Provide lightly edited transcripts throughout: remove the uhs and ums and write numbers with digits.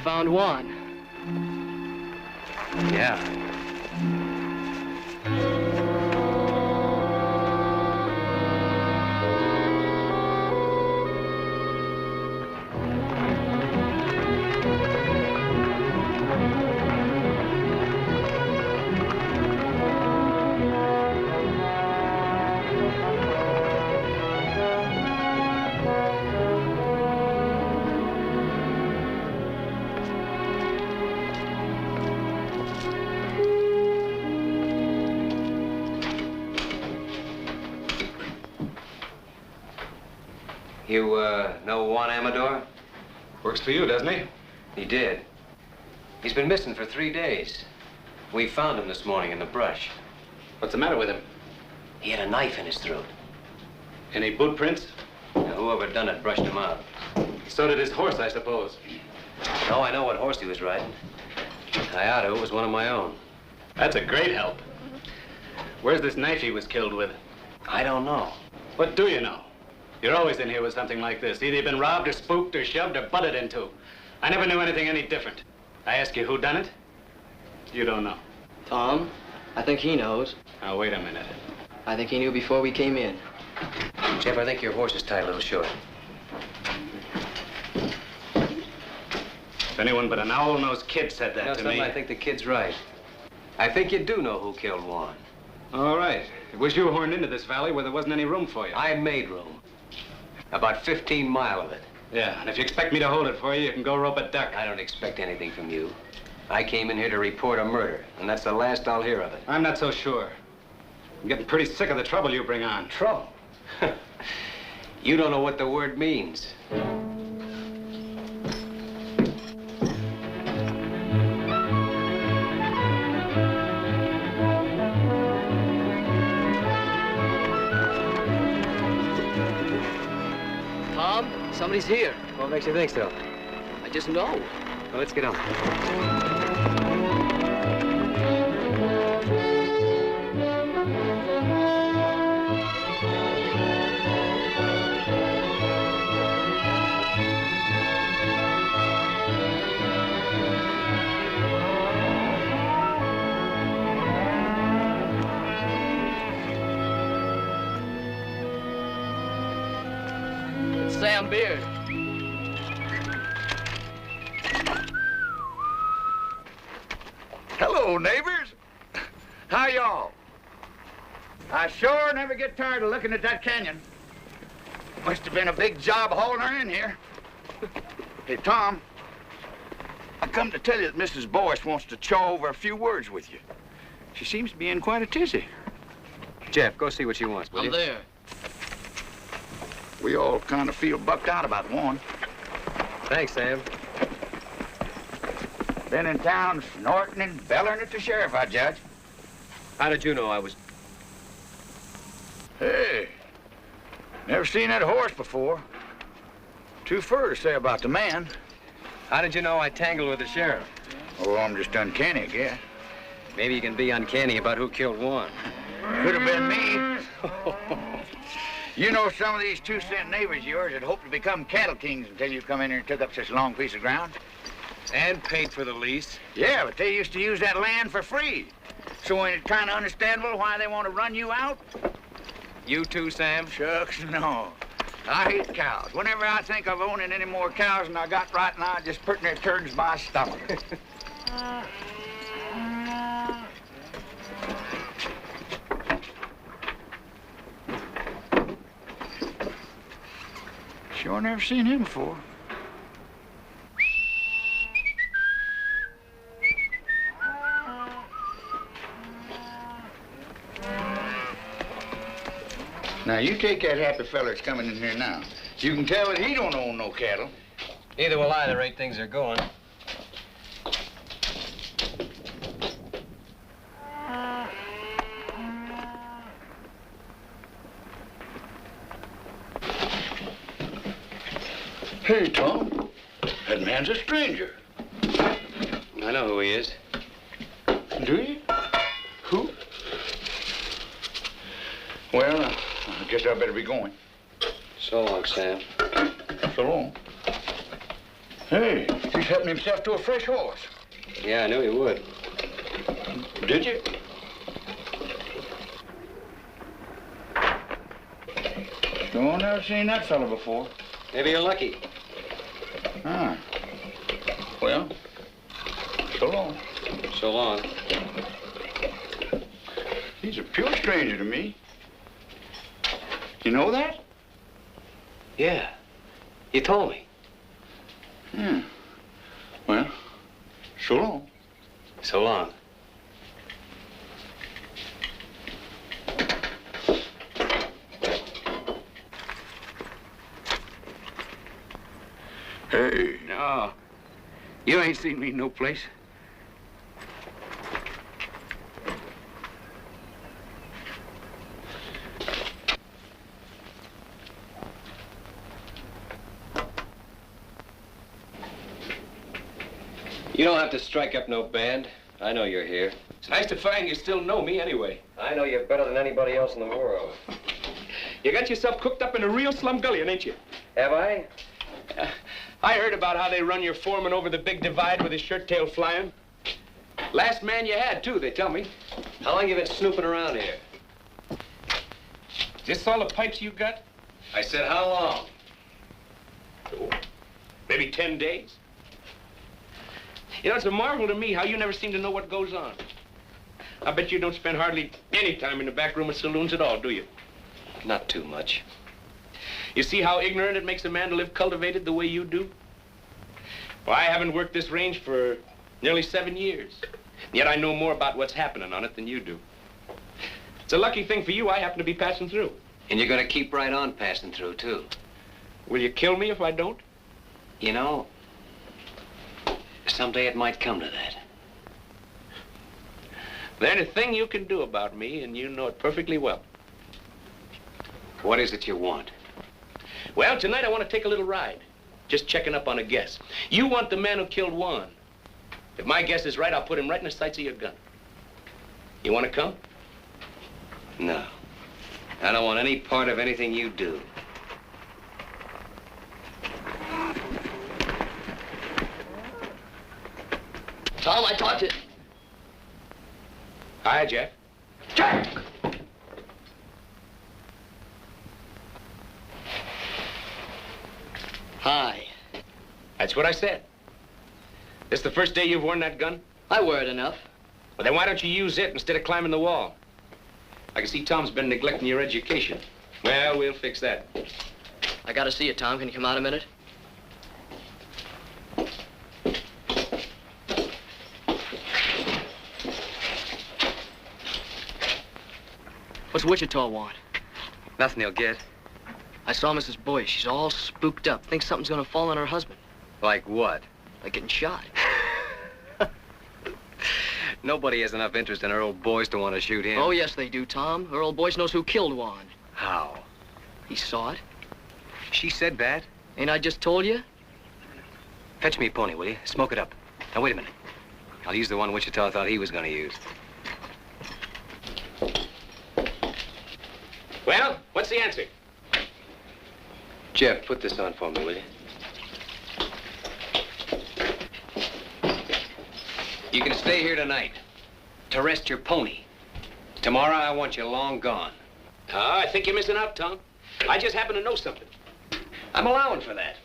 found Juan. Yeah. You, know Juan Amador? Works for you, doesn't he? He did. He's been missing for 3 days. We found him this morning in the brush. What's the matter with him? He had a knife in his throat. Any boot prints? Now, whoever done it brushed him out. So did his horse, I suppose. No, I know what horse he was riding. It was one of my own. That's a great help. Where's this knife he was killed with? I don't know. What do you know? You're always in here with something like this. Either you've been robbed or spooked or shoved or butted into. I never knew anything any different. I ask you who done it? You don't know. Tom, I think he knows. Now, wait a minute. I think he knew before we came in. Jeff, I think your horse is tied a little short. If anyone but an owl-nosed kid said that to me... I think the kid's right. I think you do know who killed Juan. All right. It was you horned into this valley where there wasn't any room for you. I made room. About 15 miles of it. Yeah, and if you expect me to hold it for you, you can go rope a duck. I don't expect anything from you. I came in here to report a murder, and that's the last I'll hear of it. I'm not so sure. I'm getting pretty sick of the trouble you bring on. Trouble? You don't know what the word means. Tom, somebody's here. What makes you think so? I just know. Well, let's get on. Sam Beard. Hello, neighbors. How y'all? I sure never get tired of looking at that canyon. Must have been a big job hauling her in here. Hey, Tom, I come to tell you that Mrs. Boyce wants to chaw over a few words with you. She seems to be in quite a tizzy. Jeff, go see what she wants, will you? I'm there. We all kind of feel bucked out about Juan. Thanks, Sam. Been in town snorting and bellering at the sheriff, I judge. How did you know I was... Hey, never seen that horse before. Too fur to say about the man. How did you know I tangled with the sheriff? Oh, I'm just uncanny, I guess. Maybe you can be uncanny about who killed Juan. Could have been me. You know, some of these 2-cent neighbors of yours had hoped to become cattle kings until you come in here and took up such a long piece of ground. And paid for the lease. Yeah, but they used to use that land for free. So ain't it kind of understandable why they want to run you out? You too, Sam? Shucks, no. I hate cows. Whenever I think of owning any more cows than I got right now, it just pretty near turns my stomach. Sure never seen him before. Now, you take that happy fella that's coming in here now. You can tell that he don't own no cattle. Neither will I, the rate things are going. Hey, Tom, that man's a stranger. I know who he is. Do you? Who? Well, I guess I better be going. So long, Sam. So long. Hey, he's helping himself to a fresh horse. Yeah, I knew he would. Did you? No, never seen that fella before. Maybe you're lucky. Ah. Well, so long. So long. He's a pure stranger to me. You know that? Yeah. You told me. Yeah. Well, so long. So long. Hey. No. You ain't seen me no place. You don't have to strike up no band. I know you're here. It's nice to find you still know me anyway. I know you better than anybody else in the world. You got yourself cooked up in a real slumgullion, ain't you? Have I? I heard about how they run your foreman over the big divide with his shirt tail flying. Last man you had, too, they tell me. How long you been snooping around here? Is this all the pipes you got? I said, how long? Oh, maybe 10 days. You know, it's a marvel to me how you never seem to know what goes on. I bet you don't spend hardly any time in the back room of saloons at all, do you? Not too much. You see how ignorant it makes a man to live cultivated the way you do? Well, I haven't worked this range for nearly 7 years. Yet I know more about what's happening on it than you do. It's a lucky thing for you I happen to be passing through. And you're gonna keep right on passing through, too. Will you kill me if I don't? You know, someday it might come to that. There's a thing you can do about me, and you know it perfectly well. What is it you want? Well, tonight I want to take a little ride. Just checking up on a guess. You want the man who killed Juan. If my guess is right, I'll put him right in the sights of your gun. You want to come? No. I don't want any part of anything you do. Tom, I talked to... Hi, Jack. Jack! Hi. That's what I said. This the first day you've worn that gun? I wear it enough. Well, then why don't you use it instead of climbing the wall? I can see Tom's been neglecting your education. Well, we'll fix that. I gotta see you, Tom. Can you come out a minute? What's Wichita want? Nothing he'll get. I saw Mrs. Boyce. She's all spooked up. Thinks something's gonna fall on her husband. Like what? Like getting shot. Nobody has enough interest in her old boys to want to shoot him. Oh, yes, they do, Tom. Her old Boyce knows who killed Juan. How? He saw it. She said that? Ain't I just told you? Fetch me a pony, will you? Smoke it up. Now, wait a minute. I'll use the one Wichita thought he was going to use. Well, what's the answer? Jeff, put this on for me, will you? You can stay here tonight to rest your pony. Tomorrow, I want you long gone. I think you're missing out, Tom. I just happen to know something. I'm allowing for that.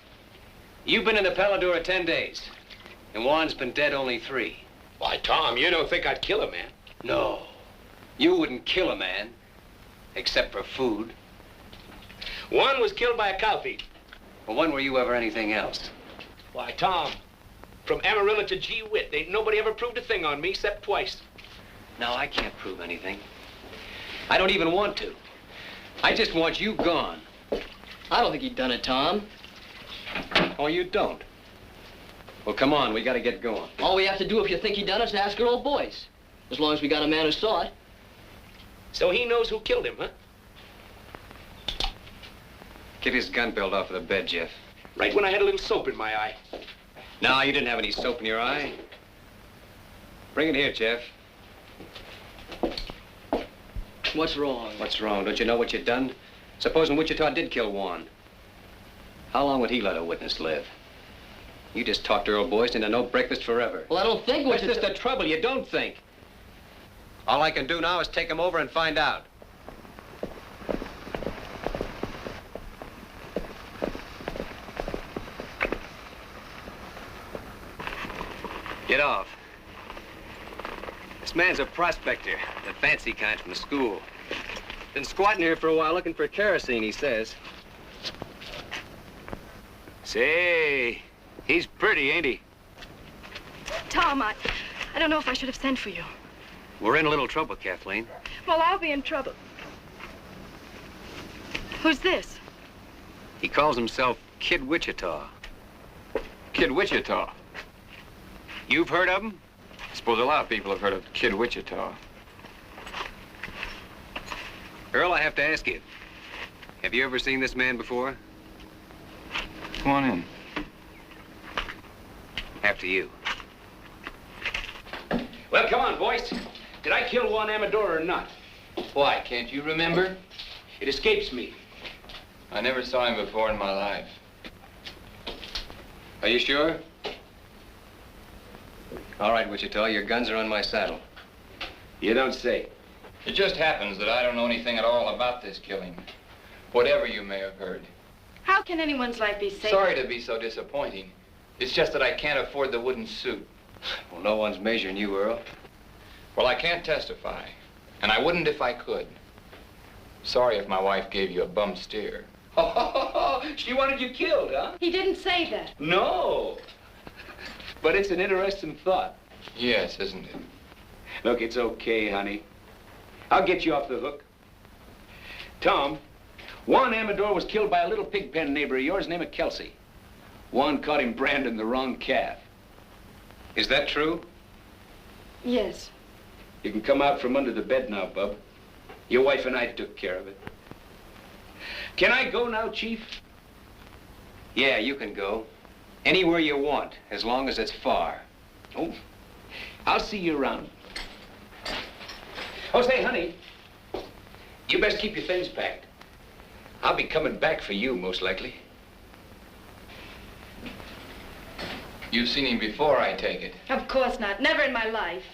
You've been in the Paladura 10 days, and Juan's been dead only 3. Why, Tom, you don't think I'd kill a man? No. You wouldn't kill a man, except for food. Juan was killed by a cow thief. Well, when were you ever anything else? Why, Tom, from Amarillo to Gee Whit, ain't nobody ever proved a thing on me except twice. No, I can't prove anything. I don't even want to. I just want you gone. I don't think he'd done it, Tom. Oh, you don't? Well, come on, we gotta get going. All we have to do if you think he done it is ask her old Boyce. As long as we got a man who saw it. So he knows who killed him, huh? Get his gun belt off of the bed, Jeff. Right when I had a little soap in my eye. No, you didn't have any soap in your eye. Bring it here, Jeff. What's wrong? What's wrong? Don't you know what you've done? Supposing Wichita did kill Juan. How long would he let a witness live? You just talked Earl Boyce into no breakfast forever. Well, I don't think What's just the trouble? You don't think. All I can do now is take him over and find out. Get off. This man's a prospector, the fancy kind from the school. Been squatting here for a while looking for kerosene, he says. Say, he's pretty, ain't he? Tom, I don't know if I should have sent for you. We're in a little trouble, Kathleen. Well, I'll be in trouble. Who's this? He calls himself Kid Wichita. Kid Wichita. You've heard of him? I suppose a lot of people have heard of Kid Wichita. Earl, I have to ask you. Have you ever seen this man before? Come on in. After you. Well, come on, boys. Did I kill Juan Amador or not? Why, can't you remember? It escapes me. I never saw him before in my life. Are you sure? All right, Wichita, your guns are on my saddle. You don't say. It just happens that I don't know anything at all about this killing. Whatever you may have heard. How can anyone's life be safe? Sorry to be so disappointing. It's just that I can't afford the wooden suit. Well, no one's measuring you, Earl. Well, I can't testify, and I wouldn't if I could. Sorry if my wife gave you a bum steer. She wanted you killed, huh? He didn't say that. No. But it's an interesting thought. Yes, isn't it? Look, it's okay, honey. I'll get you off the hook. Tom, Juan Amador was killed by a little pig pen neighbor of yours named Kelsey. Juan caught him branding the wrong calf. Is that true? Yes. You can come out from under the bed now, bub. Your wife and I took care of it. Can I go now, Chief? Yeah, you can go. Anywhere you want, as long as it's far. Oh, I'll see you around. Oh, say, honey, you best keep your things packed. I'll be coming back for you, most likely. You've seen him before, I take it. Of course not. Never in my life.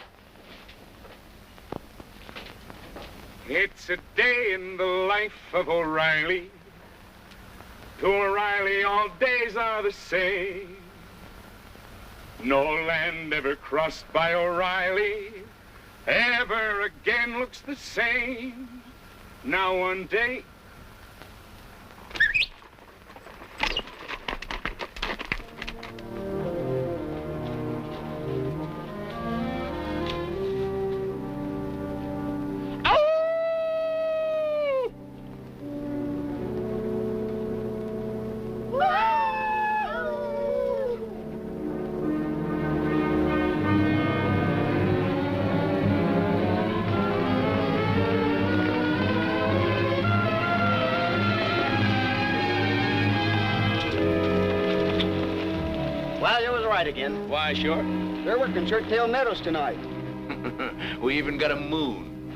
It's a day in the life of O'Reilly. To O'Reilly, all days are the same. No land ever crossed by O'Reilly ever again looks the same. Now one day... Again. Why, sure. They're working Short-tail Meadows tonight. We even got a moon.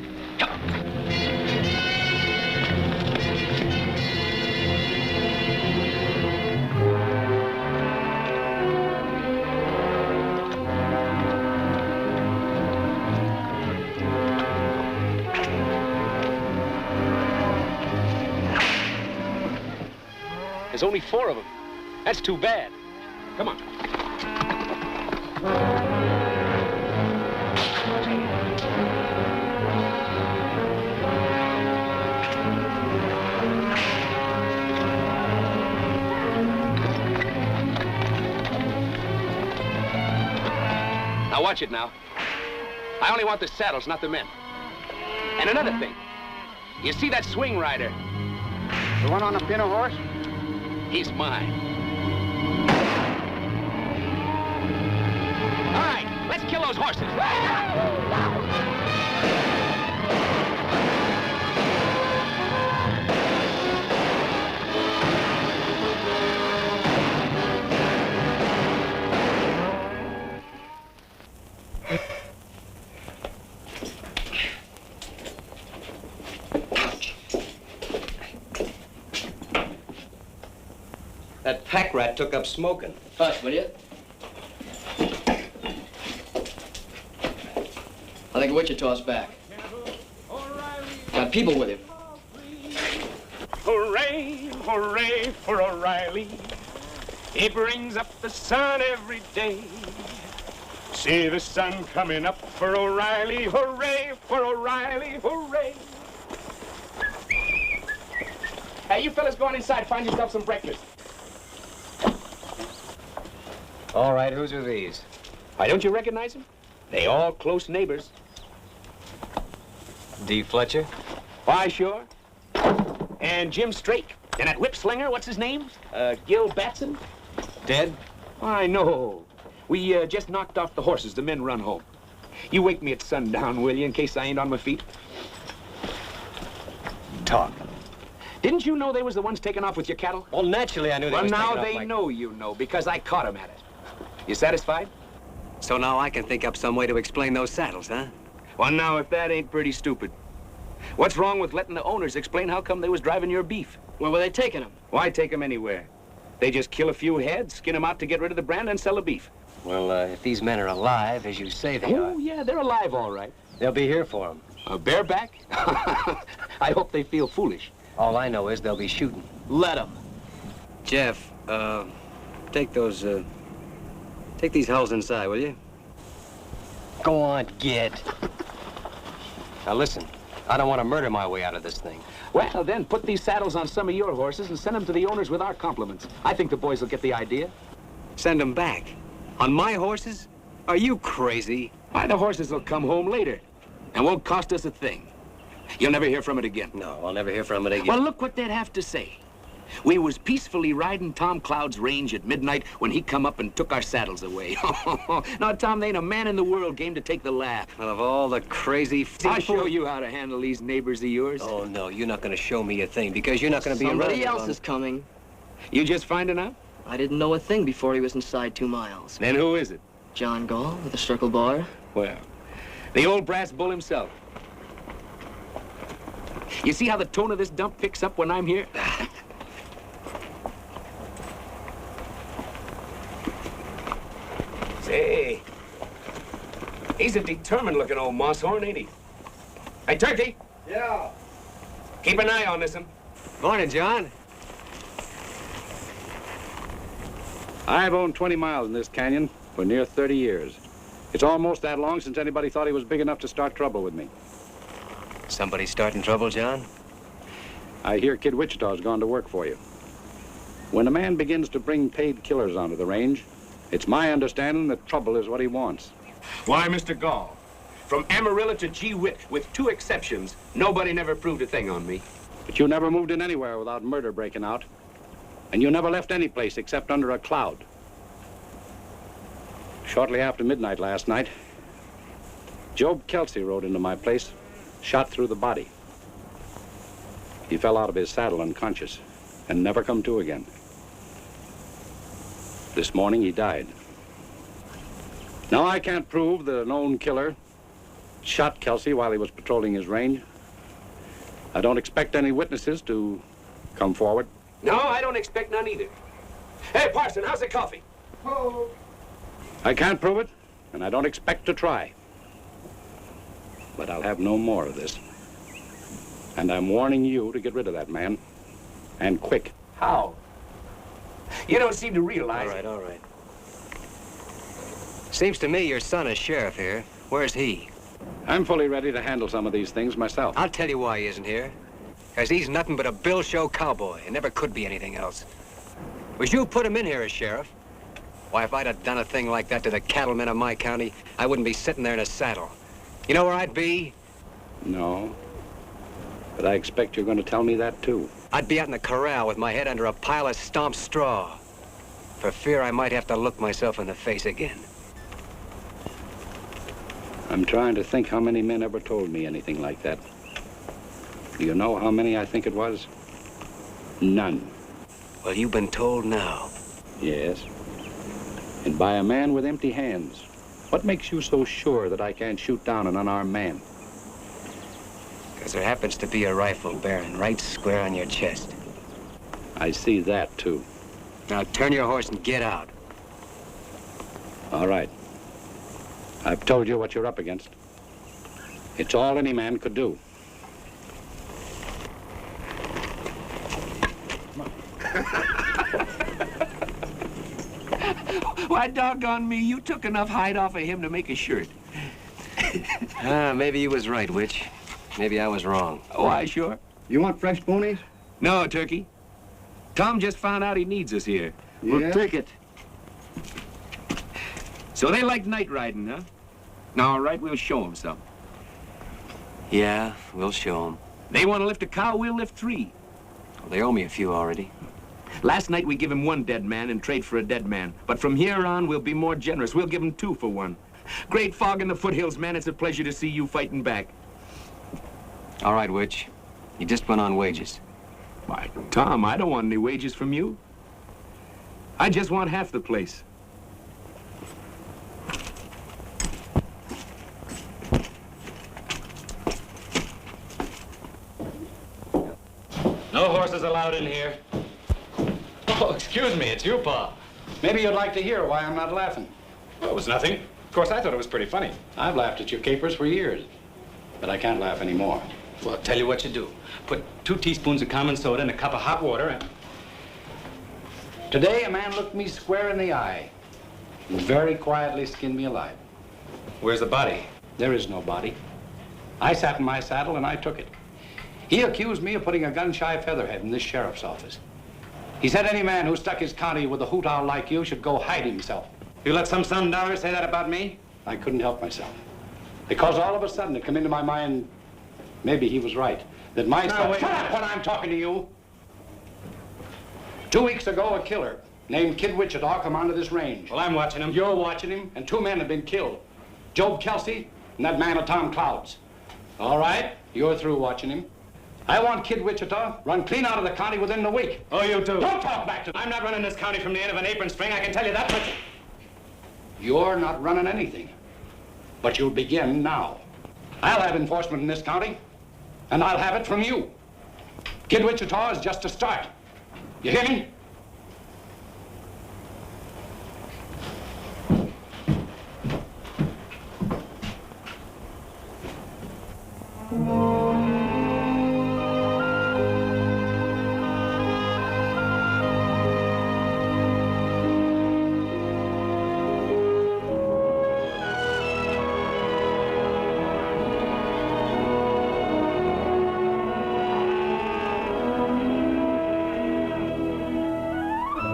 There's only 4 of them. That's too bad. Come on. Now watch it now. I only want the saddles, not the men. And another thing. You see that swing rider? The one on the pinto horse? He's mine. All right, let's kill those horses. That pack rat took up smoking. Hush, will you? think Wichita's back. Got people with him. Hooray, hooray for O'Reilly. He brings up the sun every day. See the sun coming up for O'Reilly. Hooray for O'Reilly, hooray. Hey, you fellas go on inside, find yourself some breakfast. All right, whose are these? Why, don't you recognize them? They all close neighbors. D. Fletcher? Why, sure. And Jim Strake. And that whip slinger, what's his name? Gil Batson? Dead? Why, no. We just knocked off the horses. The men run home. You wake me at sundown, will you, in case I ain't on my feet? Talk. Didn't you know they was the ones taking off with your cattle? Well, naturally I knew they Well, was now taking off they like... know you know, because I caught them at it. You satisfied? So now I can think up some way to explain those saddles, huh? Well, now, if that ain't pretty stupid. What's wrong with letting the owners explain how come they was driving your beef? Where were they taking them? Why take them anywhere? They just kill a few heads, skin them out to get rid of the brand, and sell the beef. Well, if these men are alive, as you say they are, Oh, yeah, they're alive, all right. they'll be here for them. Bareback? I hope they feel foolish. All I know is they'll be shooting. Let them. Jeff, take those, take these hulls inside, will you? Go on, get. Now listen, I don't want to murder my way out of this thing. Well, then, put these saddles on some of your horses and send them to the owners with our compliments. I think the boys will get the idea. Send them back? On my horses? Are you crazy? Why, the horses will come home later and won't cost us a thing. You'll never hear from it again. No, I'll never hear from it again. Well, look what they'd have to say. We was peacefully riding Tom Cloud's range at midnight when he come up and took our saddles away. Now, Tom, there ain't a man in the world game to take the laugh. Well, of all the crazy... I'll show you how to handle these neighbors of yours. Oh, no, you're not going to show me a thing because you're not going to be around. Somebody else is coming. You just finding out? I didn't know a thing before he was inside 2 miles. Then who is it? John Gall with a circle bar. Well, the old brass bull himself. You see how the tone of this dump picks up when I'm here? Say, he's a determined-looking old moss-horn, ain't he? Hey, Turkey. Yeah. Keep an eye on this one. Morning, John. I've owned 20 miles in this canyon for near 30 years. It's almost that long since anybody thought he was big enough to start trouble with me. Somebody starting trouble, John? I hear Kid Wichita's gone to work for you. When a man begins to bring paid killers onto the range, it's my understanding that trouble is what he wants. Why, Mr. Gall, from Amarillo to Gee Whitt, with 2 exceptions, nobody never proved a thing on me. But you never moved in anywhere without murder breaking out. And you never left any place except under a cloud. Shortly after midnight last night, Job Kelsey rode into my place, shot through the body. He fell out of his saddle unconscious and never come to again. This morning he died. Now I can't prove that a known killer shot Kelsey while he was patrolling his range. I don't expect any witnesses to come forward. No, I don't expect none either. Hey, Parson, how's the coffee? Oh. I can't prove it, and I don't expect to try. But I'll have no more of this. And I'm warning you to get rid of that man. And quick. How? You don't seem to realize All right, all right. Seems to me your son is sheriff here. Where's he? I'm fully ready to handle some of these things myself. I'll tell you why he isn't here. Because he's nothing but a bill show cowboy and never could be anything else. Was you put him in here as sheriff? Why, if I'd have done a thing like that to the cattlemen of my county, I wouldn't be sitting there in a saddle. You know where I'd be? No. But I expect you're going to tell me that, too. I'd be out in the corral with my head under a pile of stomped straw, for fear I might have to look myself in the face again. I'm trying to think how many men ever told me anything like that. Do you know how many I think it was? None. Well, you've been told now. Yes. And by a man with empty hands. What makes you so sure that I can't shoot down an unarmed man? Because there happens to be a rifle bearing right square on your chest. I see that, too. Now turn your horse and get out. All right. I've told you what you're up against. It's all any man could do. Why, doggone me, you took enough hide off of him to make a shirt. Maybe you was right, Witch. Maybe I was wrong. Why, sure. You want fresh ponies? No, Turkey. Tom just found out he needs us here. We'll take it. So they like night riding, huh? All right, we'll show them some. Yeah, we'll show them. They want to lift a cow, we'll lift 3. Well, they owe me a few already. Last night we give him 1 dead man and trade for a dead man. But from here on, we'll be more generous. We'll give him 2 for 1. Great fog in the foothills, man. It's a pleasure to see you fighting back. All right, Witch. You just went on wages. Why, Tom, I don't want any wages from you. I just want half the place. No horses allowed in here. Oh, excuse me, it's you, Pa. Maybe you'd like to hear why I'm not laughing. Well, it was nothing. Of course, I thought it was pretty funny. I've laughed at your capers for years, but I can't laugh anymore. Well, I'll tell you what you do. Put 2 teaspoons of common soda in a cup of hot water and... Today, a man looked me square in the eye and very quietly skinned me alive. Where's the body? There is no body. I sat in my saddle and I took it. He accused me of putting a gun-shy featherhead in this sheriff's office. He said any man who stuck his county with a hoot owl like you should go hide himself. You let some Sundowners say that about me? I couldn't help myself. Because all of a sudden it came into my mind, maybe he was right, that my son... Shut up when I'm talking to you! 2 weeks ago, a killer named Kid Wichita come onto this range. Well, I'm watching him. You're watching him, and 2 men have been killed. Job Kelsey and that man of Tom Cloud's. All right, you're through watching him. I want Kid Wichita run clean out of the county within the week. Oh, you do? Don't talk back to me. I'm not running this county from the end of an apron string, I can tell you that much. You're not running anything, but you'll begin now. I'll have enforcement in this county, and I'll have it from you. Kid Wichita is just a start. You hear me?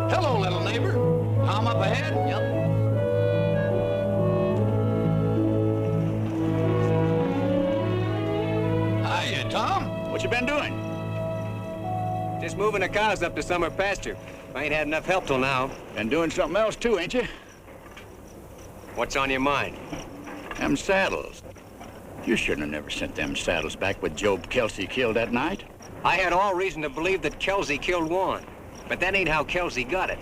Hello, little neighbor. Tom up ahead? Yep. Hiya, Tom. What you been doing? Just moving the cows up to summer pasture. I ain't had enough help till now. Been doing something else too, ain't you? What's on your mind? Them saddles. You shouldn't have never sent them saddles back with Job Kelsey killed that night. I had all reason to believe that Kelsey killed Juan. But that ain't how Kelsey got it.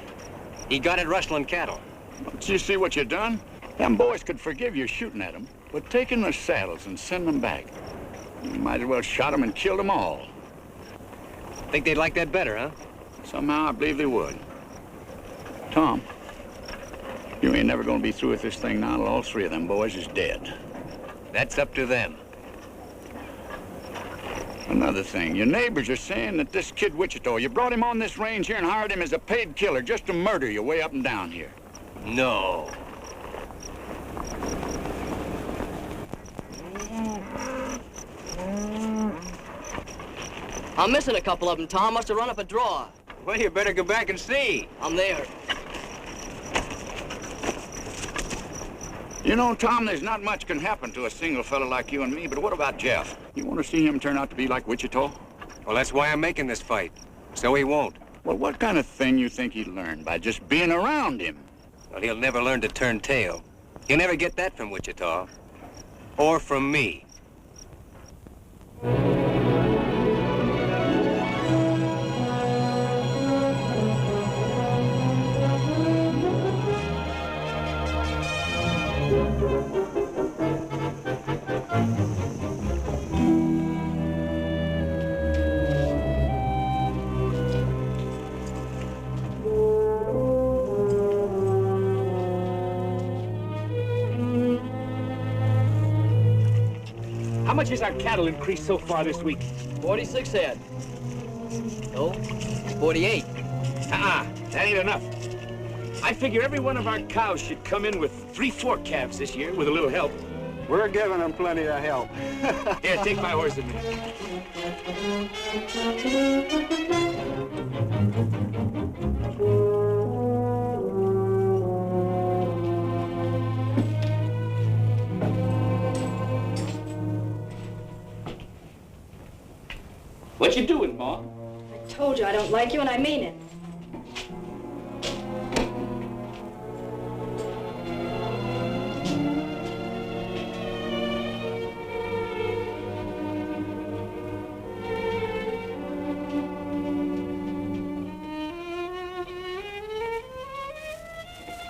He got it rustling cattle. Don't you see what you done? Them boys could forgive you shooting at them, but taking the saddles and sending them back. You might as well shot them and killed them all. Think they'd like that better, huh? Somehow I believe they would. Tom, you ain't never gonna be through with this thing now till all 3 of them boys is dead. That's up to them. Another thing, your neighbors are saying that this Kid Wichita, you brought him on this range here and hired him as a paid killer just to murder you way up and down here. No. I'm missing a couple of them, Tom. Must have run up a draw. Well, you better go back and see. I'm there. You know, Tom, there's not much can happen to a single fella like you and me, but what about Jeff? You want to see him turn out to be like Wichita? Well, that's why I'm making this fight. So he won't. Well, what kind of thing you think he'd learn by just being around him? Well, he'll never learn to turn tail. He'll never get that from Wichita. Or from me. much has our cattle increased so far this week? 46 head. No, 48. That ain't enough. I figure every one of our cows should come in with 3-4 calves this year with a little help. We're giving them plenty of help. Here, take my horse with me. What you doing, Ma? I told you I don't like you, and I mean it.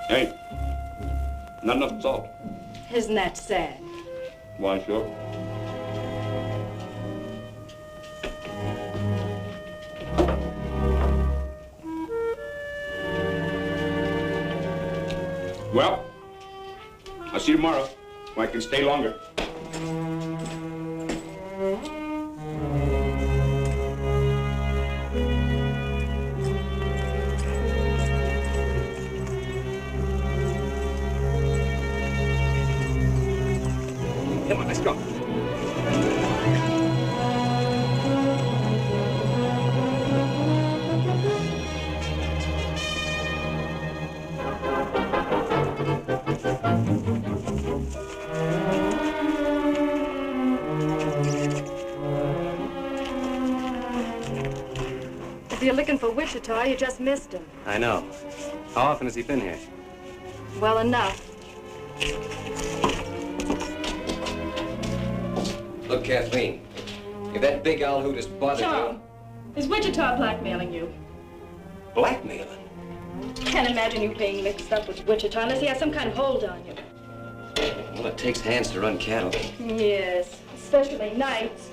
Hey, not enough salt. Isn't that sad? Why, sure. Well, I'll see you tomorrow. I can stay longer. Come on, let's go. If you're looking for Wichita, you just missed him. I know. How often has he been here? Well enough. Look, Kathleen, if that big owl hoot has bothered Tom, is Wichita blackmailing you? you... Blackmailing? Can't imagine you being mixed up with Wichita unless he has some kind of hold on you. Well, it takes hands to run cattle. Yes, especially nights.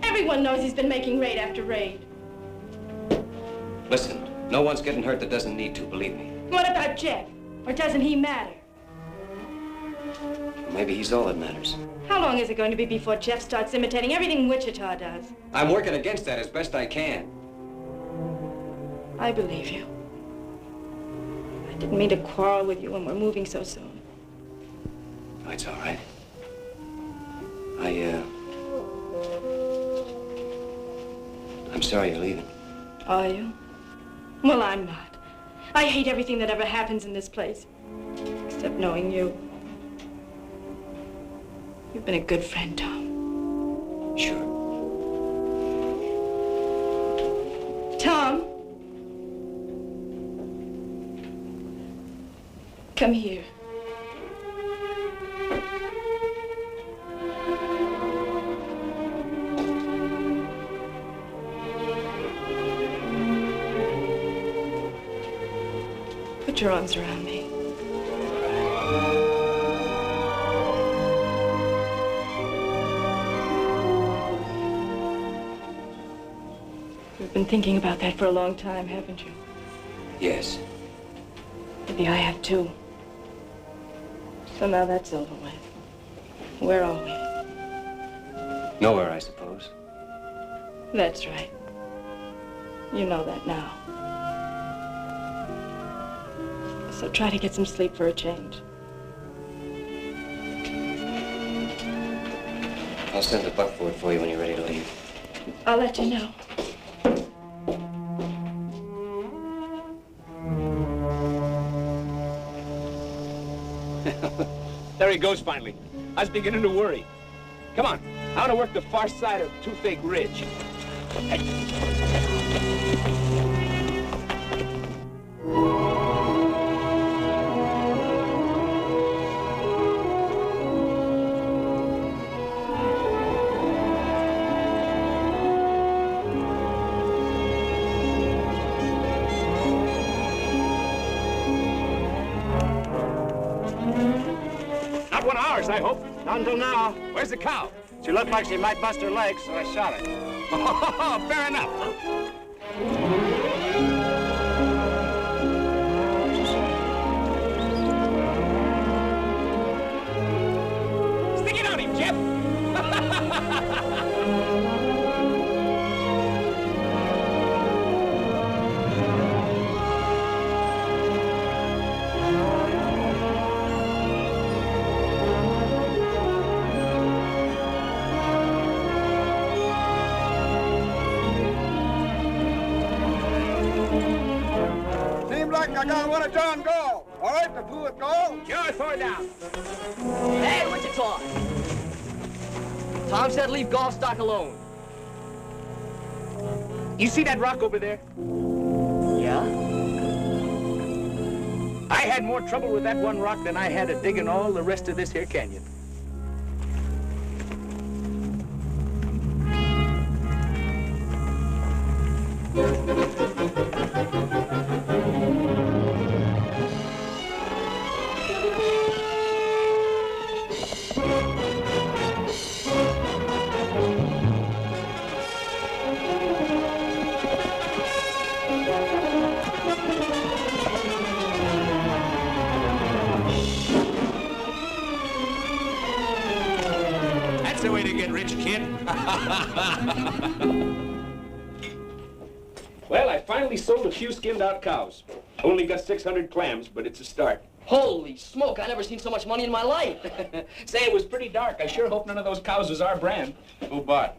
Everyone knows he's been making raid after raid. Listen, no one's getting hurt that doesn't need to, believe me. What about Jeff? Or doesn't he matter? Maybe he's all that matters. How long is it going to be before Jeff starts imitating everything Wichita does? I'm working against that as best I can. I believe you. I didn't mean to quarrel with you when we're moving so soon. Oh, it's all right. I'm sorry you're leaving. Are you? Well, I'm not. I hate everything that ever happens in this place. Except knowing you. You've been a good friend, Tom. Sure. Tom. Come here. Put your arms around me. You've been thinking about that for a long time, haven't you? Yes. Maybe I have too. So now that's over with. Where are we? Nowhere, I suppose. That's right. You know that now. So try to get some sleep for a change. I'll send the buckboard for you when you're ready to leave. I'll let you know. There he goes finally. I was beginning to worry. Come on, I want to work the far side of Toothache Ridge. Not one of ours, I hope. Not until now. Where's the cow? She looked like she might bust her legs, so I shot her. Oh, fair enough. Stick it on him, Jeff. think I got one of John Gall. All right, the blue at Gall. Sure, throw it down. Hey, Wichita! Tom said leave golf stock alone. You see that rock over there? Yeah? I had more trouble with that one rock than I had at digging all the rest of this here canyon. That's the way to get rich, kid. Well, I finally sold a few skinned-out cows. Only got 600 clams, but it's a start. Holy smoke, I never seen so much money in my life. Say, it was pretty dark. I sure hope none of those cows was our brand. Who bought?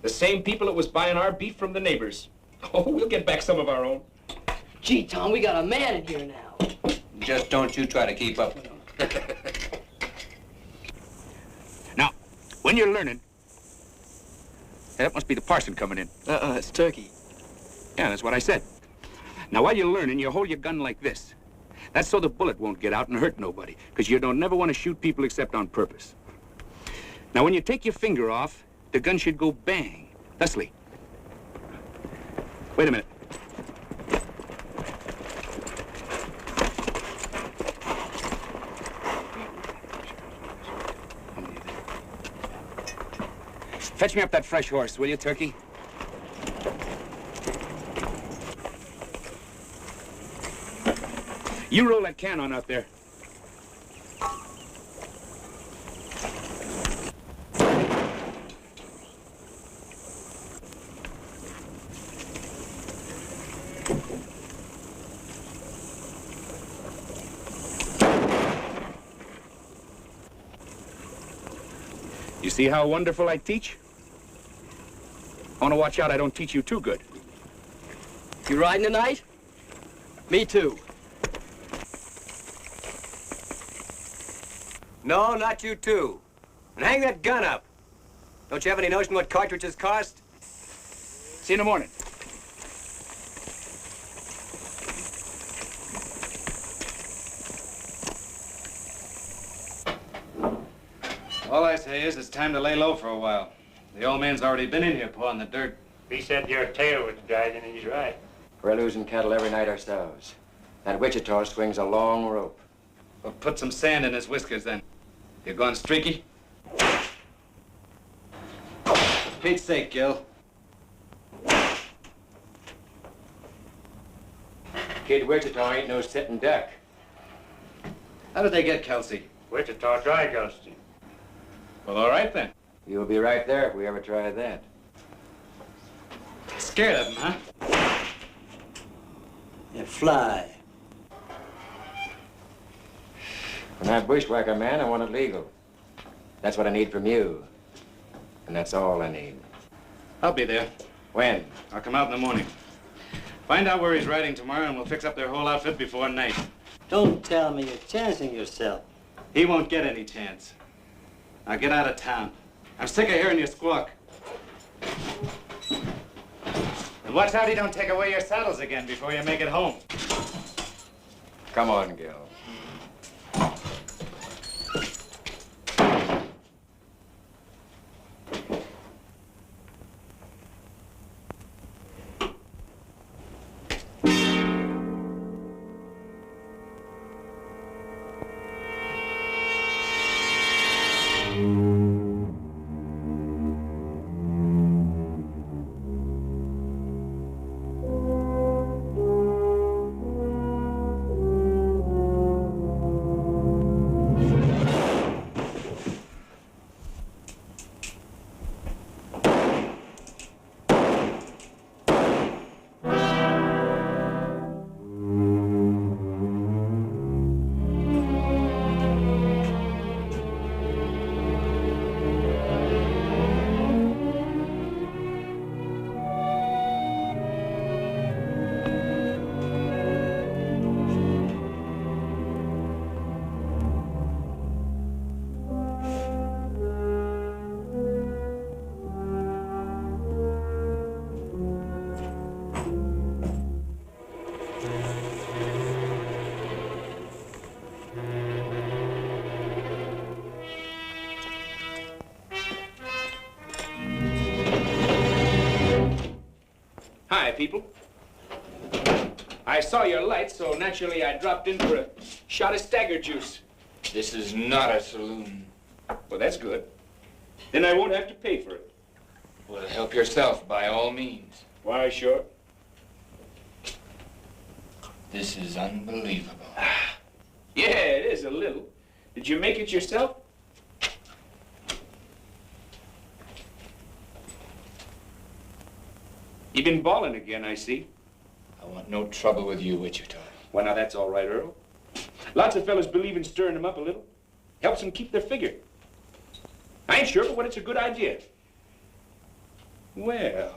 The same people that was buying our beef from the neighbors. Oh, we'll get back some of our own. Gee, Tom, we got a man in here now. Just don't you try to keep up with him. Now, when you're learning, that must be the parson coming in. It's Turkey. Yeah, that's what I said. Now, while you're learning, you hold your gun like this. That's so the bullet won't get out and hurt nobody, because you don't never want to shoot people except on purpose. Now, when you take your finger off, the gun should go bang, thusly. Wait a minute. Fetch me up that fresh horse, will you, Turkey? You roll that can on out there. You see how wonderful I teach? I want to watch out I don't teach you too good. You riding tonight? Me too. No, not you too. And hang that gun up. Don't you have any notion what cartridges cost? See you in the morning. All I say is it's time to lay low for a while. The old man's already been in here pawing the dirt. He said your tail was dragging, and he's right. We're losing cattle every night ourselves. That Wichita swings a long rope. Well, put some sand in his whiskers, then. You going streaky? For Pete's sake, Gil. Kid Wichita ain't no sitting duck. How did they get Kelsey? Wichita dry ghosted him. Well, all right, then. You'll be right there if we ever try that. Scared of him, huh? You fly. When I bushwhack a man, I want it legal. That's what I need from you. And that's all I need. I'll be there. When? I'll come out in the morning. Find out where he's riding tomorrow, and we'll fix up their whole outfit before night. Don't tell me you're chancing yourself. He won't get any chance. Now get out of town. I'm sick of hearing you squawk. And watch out he don't take away your saddles again before you make it home. Come on, Gil. people. I saw your light, so naturally I dropped in for a shot of stagger juice. This is not a saloon. Well, that's good. Then I won't have to pay for it. Well, help yourself by all means. Why, sure. This is unbelievable. Yeah, it is a little. Did you make it yourself? You've been balling again, I see. I want no trouble with you, Wichita. Well, now, that's all right, Earl. Lots of fellas believe in stirring them up a little. Helps them keep their figure. I ain't sure, but what it's a good idea. Well,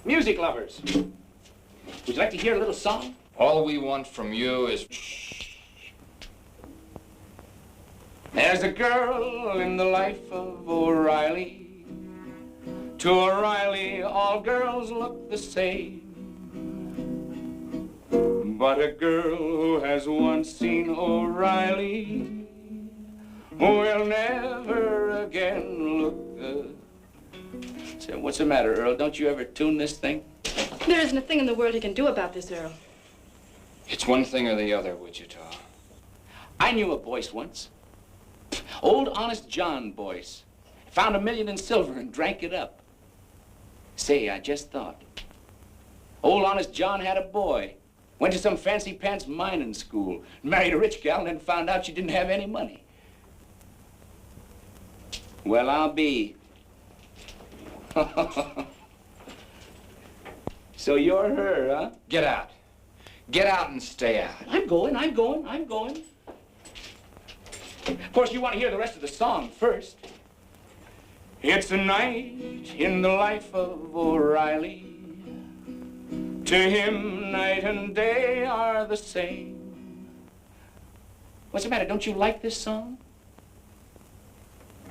music lovers. Would you like to hear a little song? All we want from you is... There's a girl in the life of O'Reilly. To O'Reilly, all girls look the same. But a girl who has once seen O'Reilly will never again look the... Say, what's the matter, Earl? Don't you ever tune this thing? There isn't a thing in the world he can do about this, Earl. It's one thing or the other, Wichita. I knew a Boyce once. Old Honest John Boyce. Found $1 million in silver and drank it up. Say, I just thought. Old Honest John had a boy. Went to some fancy pants mining school. Married a rich gal and then found out she didn't have any money. Well, I'll be. So you're her, huh? Get out. Get out and stay out. I'm going. Of course, you want to hear the rest of the song first. It's a night in the life of O'Reilly. To him, night and day are the same. What's the matter? Don't you like this song?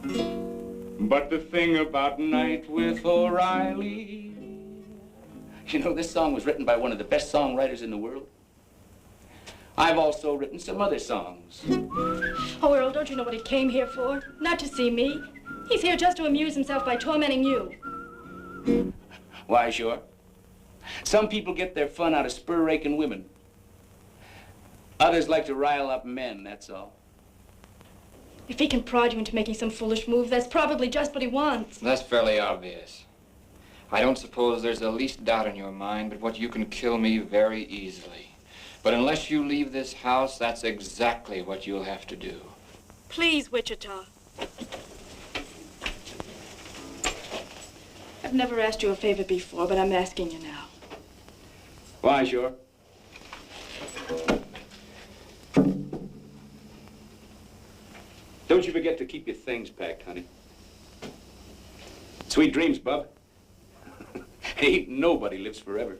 But the thing about Night with O'Reilly, you know, this song was written by one of the best songwriters in the world. I've also written some other songs. Oh, Earl, don't you know what he came here for? Not to see me. He's here just to amuse himself by tormenting you. Why, sure. Some people get their fun out of spur-raking women. Others like to rile up men, that's all. If he can prod you into making some foolish move, that's probably just what he wants. That's fairly obvious. I don't suppose there's the least doubt in your mind but what you can kill me very easily. But unless you leave this house, that's exactly what you'll have to do. Please, Wichita. I've never asked you a favor before, but I'm asking you now. Why, sure. Don't you forget to keep your things packed, honey. Sweet dreams, bub. Ain't nobody lives forever.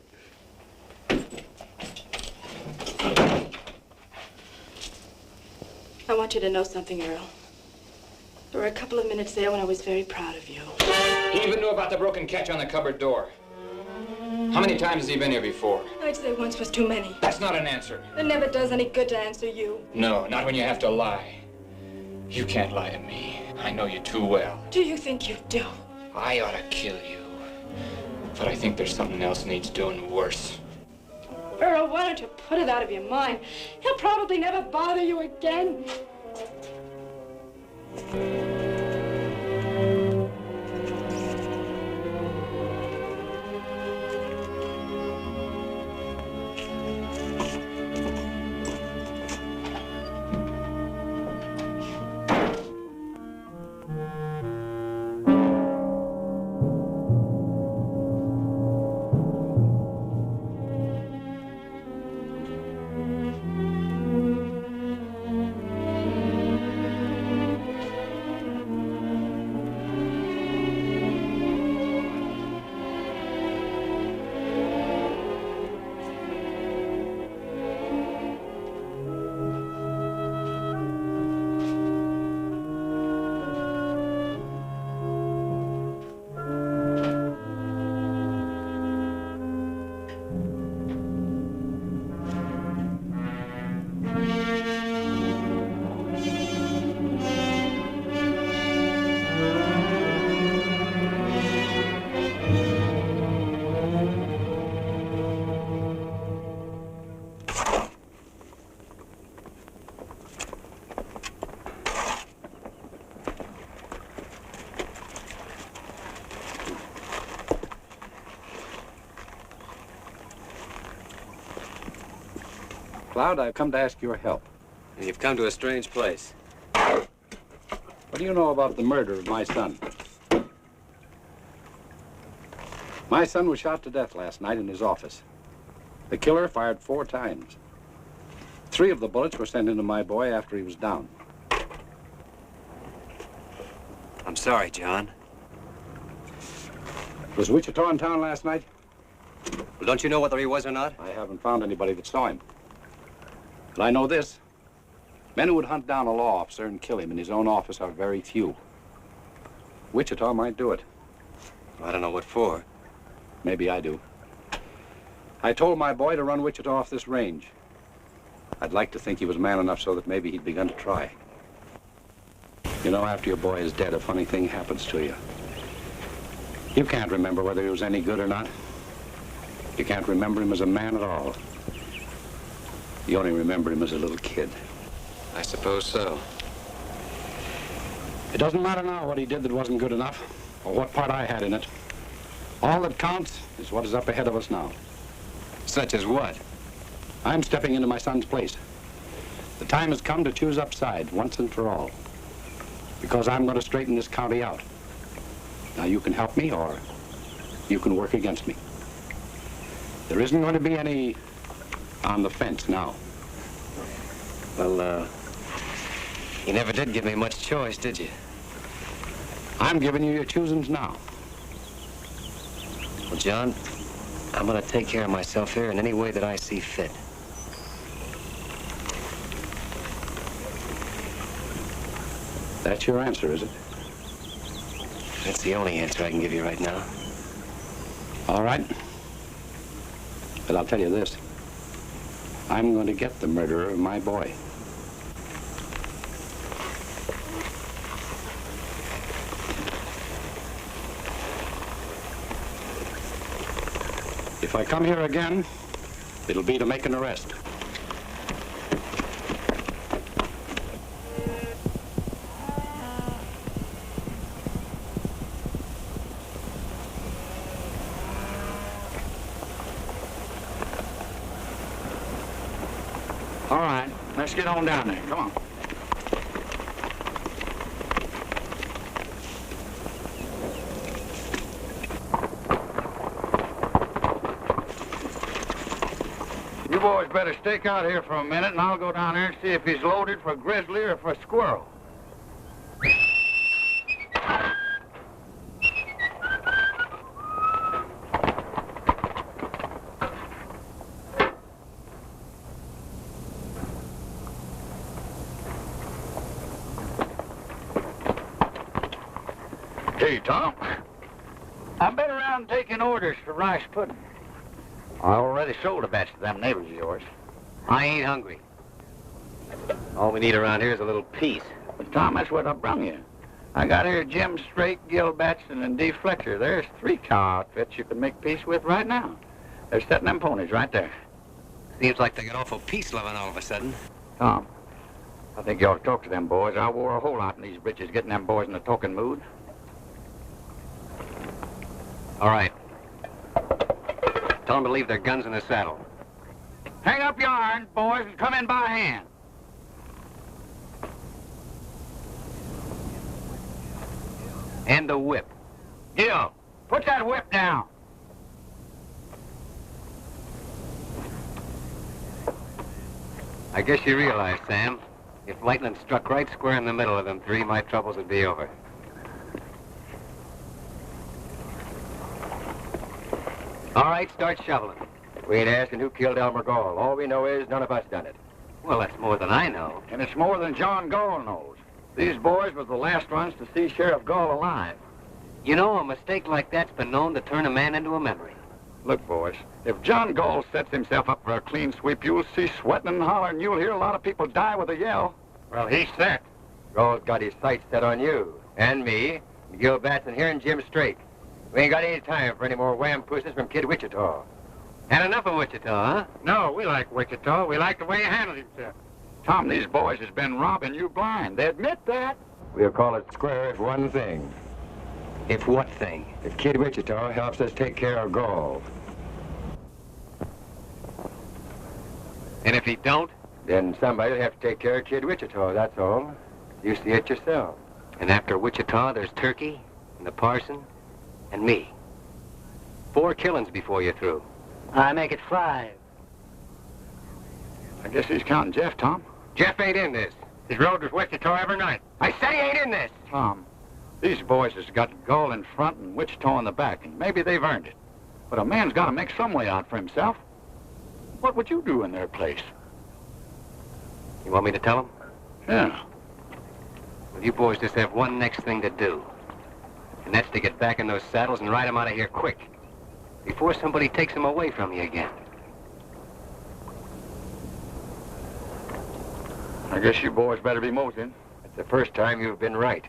I want you to know something, Earl. There were a couple of minutes there when I was very proud of you. He even knew about the broken catch on the cupboard door. How many times has he been here before? I'd say once was too many. That's not an answer. It never does any good to answer you. No, not when you have to lie. You can't lie to me. I know you too well. Do you think you do? I ought to kill you. But I think there's something else needs doing worse. Earl, why don't you put it out of your mind? He'll probably never bother you again. Cloud, I've come to ask your help. You've come to a strange place. What do you know about the murder of my son? My son was shot to death last night in his office. The killer fired 4 times. 3 of the bullets were sent into my boy after he was down. I'm sorry, John. Was Wichita in town last night? Well, don't you know whether he was or not? I haven't found anybody that saw him. But I know this. Men who would hunt down a law officer and kill him in his own office are very few. Wichita might do it. I don't know what for. Maybe I do. I told my boy to run Wichita off this range. I'd like to think he was man enough so that maybe he'd begun to try. You know, after your boy is dead, a funny thing happens to you. You can't remember whether he was any good or not. You can't remember him as a man at all. You only remember him as a little kid. I suppose so. It doesn't matter now what he did that wasn't good enough, or what part I had in it. All that counts is what is up ahead of us now. Such as what? I'm stepping into my son's place. The time has come to choose upside once and for all. Because I'm going to straighten this county out. Now you can help me or you can work against me. There isn't going to be any on the fence now. Well, you never did give me much choice, did you? I'm giving you your choosings now. Well, John, I'm going to take care of myself here in any way that I see fit. That's your answer, is it? That's the only answer I can give you right now. All right. But I'll tell you this. I'm going to get the murderer of my boy. If I come here again, it'll be to make an arrest. All right, let's get on down there. Come on. You boys better stake out here for a minute, and I'll go down there and see if he's loaded for grizzly or for squirrel. Hey, Tom. I've been around taking orders for rice pudding. I already sold a batch to them neighbors of yours. I ain't hungry. All we need around here is a little peace. But, Tom, that's what I brung you. I got here Jim Straight, Gil Batson, and D. Fletcher. There's 3 cow outfits you can make peace with right now. They're setting them ponies right there. Seems like they got awful peace-loving all of a sudden. Tom, I think you ought to talk to them boys. I wore a whole lot in these britches getting them boys in a talking mood. All right. Tell them to leave their guns in the saddle. Hang up your irons, boys, and come in by hand. And the whip. Gil, put that whip down. I guess you realize, Sam, if lightning struck right square in the middle of them 3, my troubles would be over. All right, start shoveling. We ain't asking who killed Elmer Gall. All we know is none of us done it. Well, that's more than I know. And it's more than John Gall knows. These boys were the last ones to see Sheriff Gall alive. You know, a mistake like that's been known to turn a man into a memory. Look, boys, if John Gall sets himself up for a clean sweep, you'll see sweating and hollering. You'll hear a lot of people die with a yell. Well, he's set. Gall's got his sights set on you, and me, and Gil Batson here, and Jim Straight. We ain't got any time for any more wham-pusses from Kid Wichita. Had enough of Wichita, huh? No, we like Wichita. We like the way he handled himself. Tom, these boys has been robbing you blind. They admit that. We'll call it square if one thing. If what thing? If Kid Wichita helps us take care of Gall. And if if he don't? Then somebody'll have to take care of Kid Wichita, that's all. You see it yourself. And after Wichita, there's Turkey, and the parson, and me. 4 killings before you're through. I make it 5. I guess he's counting Jeff, Tom. Jeff ain't in this. His road was Wichita every night. I say he ain't in this. Tom, these boys has got Gull in front and Wichita in the back, and maybe they've earned it. But a man's got to make some way out for himself. What would you do in their place? You want me to tell him? Yeah. Well, you boys just have one next thing to do. And that's to get back in those saddles and ride them out of here quick. Before somebody takes them away from you again. I guess you boys better be moseying. It's the first time you've been right.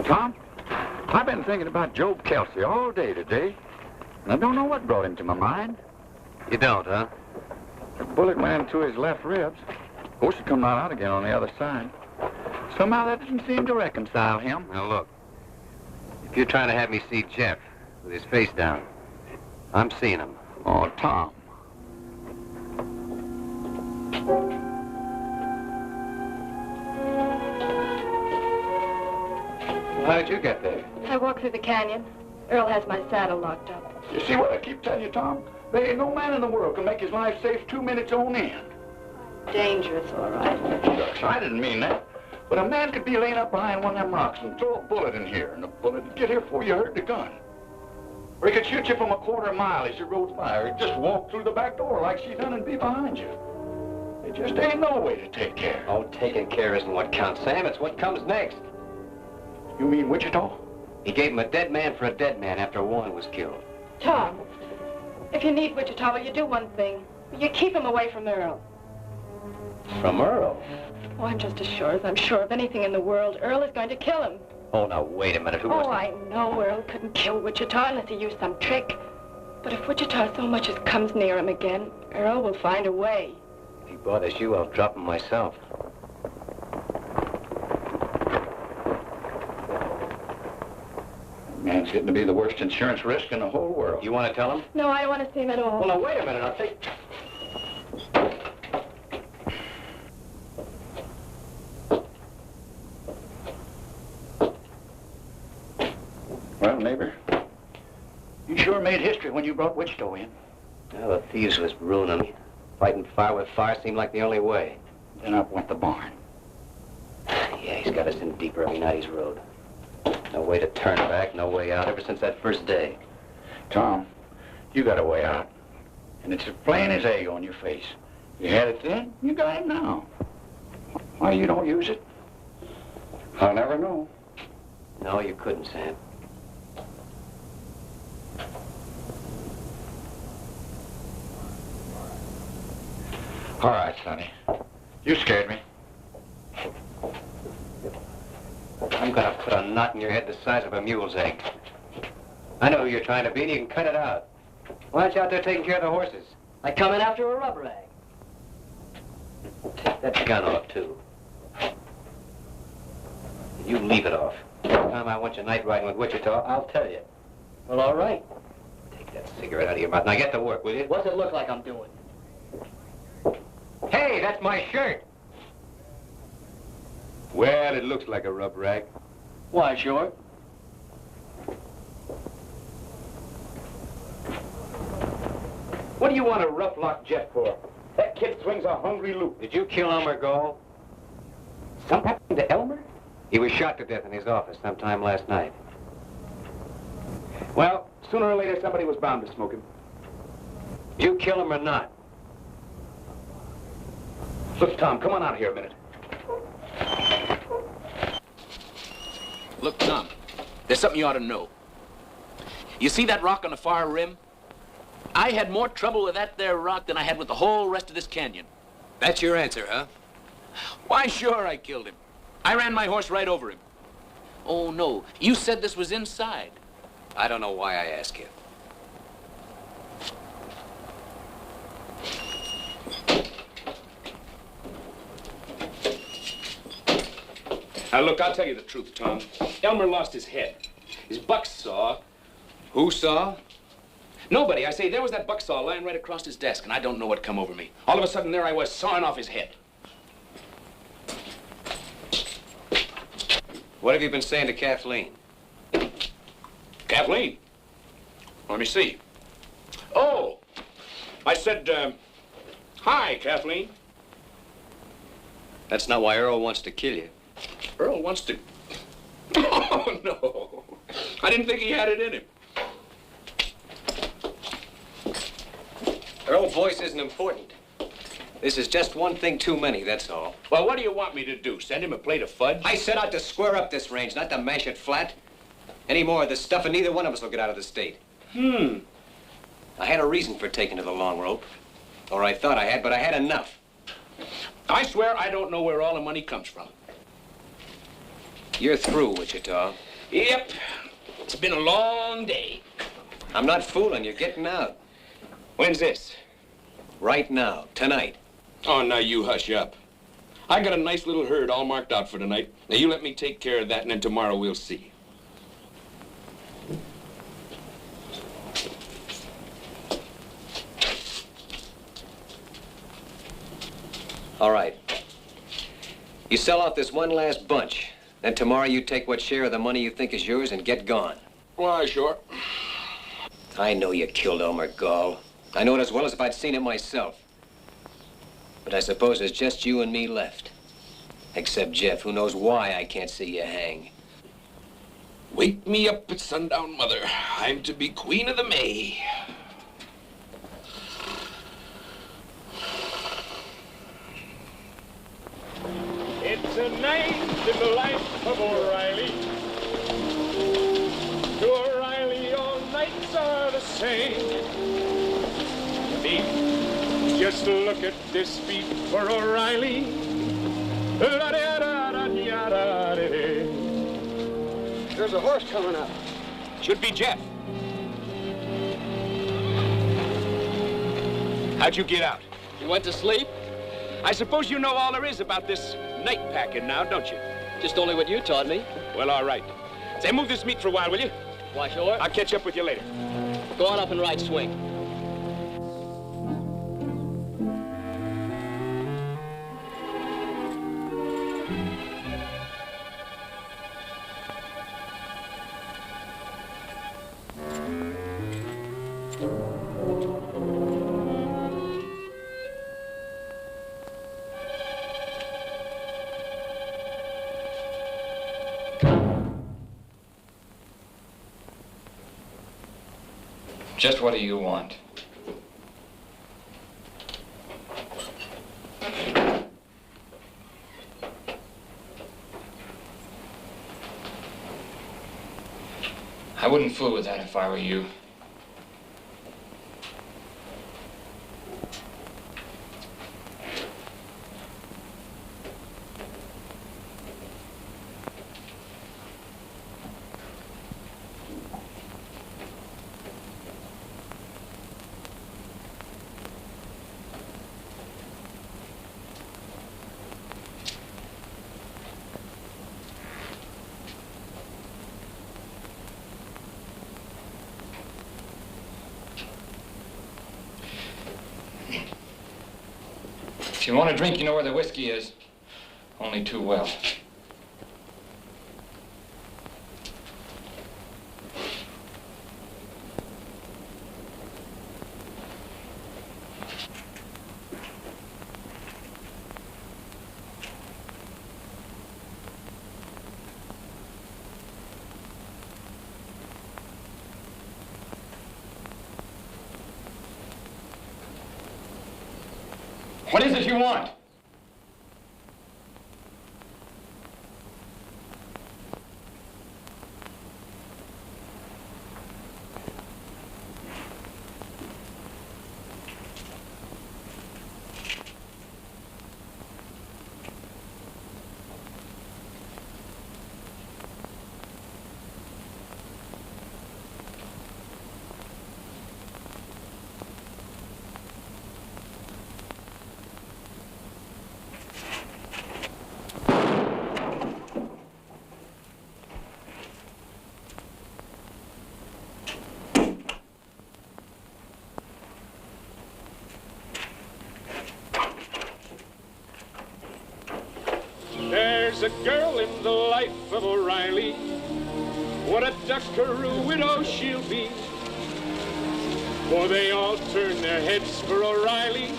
Tom, I've been thinking about Job Kelsey all day today, and I don't know what brought him to my mind. You don't, huh? The bullet went into his left ribs. Of course, it come right out again on the other side. Somehow that didn't seem to reconcile him. Now, look. If you're trying to have me see Jeff with his face down, I'm seeing him. Oh, Tom. How did you get there? I walked through the canyon. Earl has my saddle locked up. You see what I keep telling you, Tom? There ain't no man in the world can make his life safe 2 minutes on end. Dangerous, all right. Shucks, I didn't mean that. But a man could be laying up behind one of them rocks and throw a bullet in here, and the bullet would get here before you heard the gun. Or he could shoot you from a quarter-mile as you rode by, or he'd just walk through the back door like she done and be behind you. There just ain't no way to take care. Oh, taking care isn't what counts, Sam. It's what comes next. You mean Wichita? He gave him a dead man for a dead man after Warren was killed. Tom, if you need Wichita, will you do one thing? Will you keep him away from Earl? From Earl? Oh, I'm just as sure as I'm sure of anything in the world. Earl is going to kill him. Oh, now, wait a minute. Who was Oh, I know Earl couldn't kill Wichita unless he used some trick. But if Wichita so much as comes near him again, Earl will find a way. If he bothers you, I'll drop him myself. Man's getting to be the worst insurance risk in the whole world. You want to tell him? No, I don't want to see him at all. Well, now, wait a minute. I'll take... Well, neighbor, you sure made history when you brought Wichita in. Well, the thieves was ruining me. Fighting fire with fire seemed like the only way. Then up went the barn. Yeah, he's got us in deeper every night he's rode. No way to turn back, no way out, ever since that first day. Tom, you got a way out. And it's as plain as egg on your face. You had it then, you got it now. Why you don't use it? I'll never know. No, you couldn't, Sam. All right, Sonny. You scared me. I'm gonna put a knot in your head the size of a mule's egg. I know who you're trying to be, and you can cut it out. Why aren't you out there taking care of the horses? I come in after a rubber rag. Take that gun off, too. You leave it off. Next time I want you night riding with Wichita, I'll tell you. Well, all right. Take that cigarette out of your mouth. Now get to work, will you? What's it look like I'm doing? Hey, that's my shirt. Well, it looks like a rub rag. Why, sure. What do you want to rough lock Jeff for? That kid swings a hungry loop. Did you kill Elmer Gold? Something happened to Elmer? He was shot to death in his office sometime last night. Well, sooner or later, somebody was bound to smoke him. Did you kill him or not? Look, Tom, come on out here a minute. Look, Tom, there's something you ought to know. You see that rock on the far rim? I had more trouble with that there rock than I had with the whole rest of this canyon. That's your answer, huh? Why, sure, I killed him. I ran my horse right over him. Oh, no. You said this was inside. I don't know why I ask you. Now, look, I'll tell you the truth, Tom. Elmer lost his head. His buck saw. Who saw? Nobody. I say, there was that buck saw lying right across his desk, and I don't know what come over me. All of a sudden, there I was, sawing off his head. What have you been saying to Kathleen? Kathleen? Let me see. Oh, I said, hi, Kathleen. That's not why Earl wants to kill you. Earl wants to... Oh, no. I didn't think he had it in him. Earl's voice isn't important. This is just one thing too many, that's all. Well, what do you want me to do? Send him a plate of fudge? I set out to square up this range, not to mash it flat. Any more of this stuff and neither one of us will get out of the state. I had a reason for taking to the long rope. Or I thought I had, but I had enough. I swear I don't know where all the money comes from. You're through, Wichita. Yep. It's been a long day. I'm not fooling. You're getting out. When's this? Right now. Tonight. Oh, now you hush up. I got a nice little herd all marked out for tonight. Now you let me take care of that, and then tomorrow we'll see. All right. You sell out this one last bunch. Then tomorrow you take what share of the money you think is yours and get gone. Why, sure. I know you killed Elmer Gall. I know it as well as if I'd seen it myself. But I suppose there's just you and me left. Except Jeff, who knows why I can't see you hang. Wake me up at sundown, Mother. I'm to be Queen of the May. It's a night in the life of O'Reilly. To O'Reilly, all nights are the same. Me, just look at this beat for O'Reilly. There's a horse coming up. Should be Jeff. How'd you get out? You went to sleep? I suppose you know all there is about this night packing now, don't you? Just only what you taught me. Well, all right. Say, move this meat for a while, will you? Why, sure. I'll catch up with you later. Go on up and ride swing. Just what do you want? I wouldn't fool with that if I were you. If you want a drink, you know where the whiskey is. Only too well. What is it you want? There's a girl in the life of O'Reilly. What a duckaroo widow she'll be. For they all turn their heads for O'Reilly.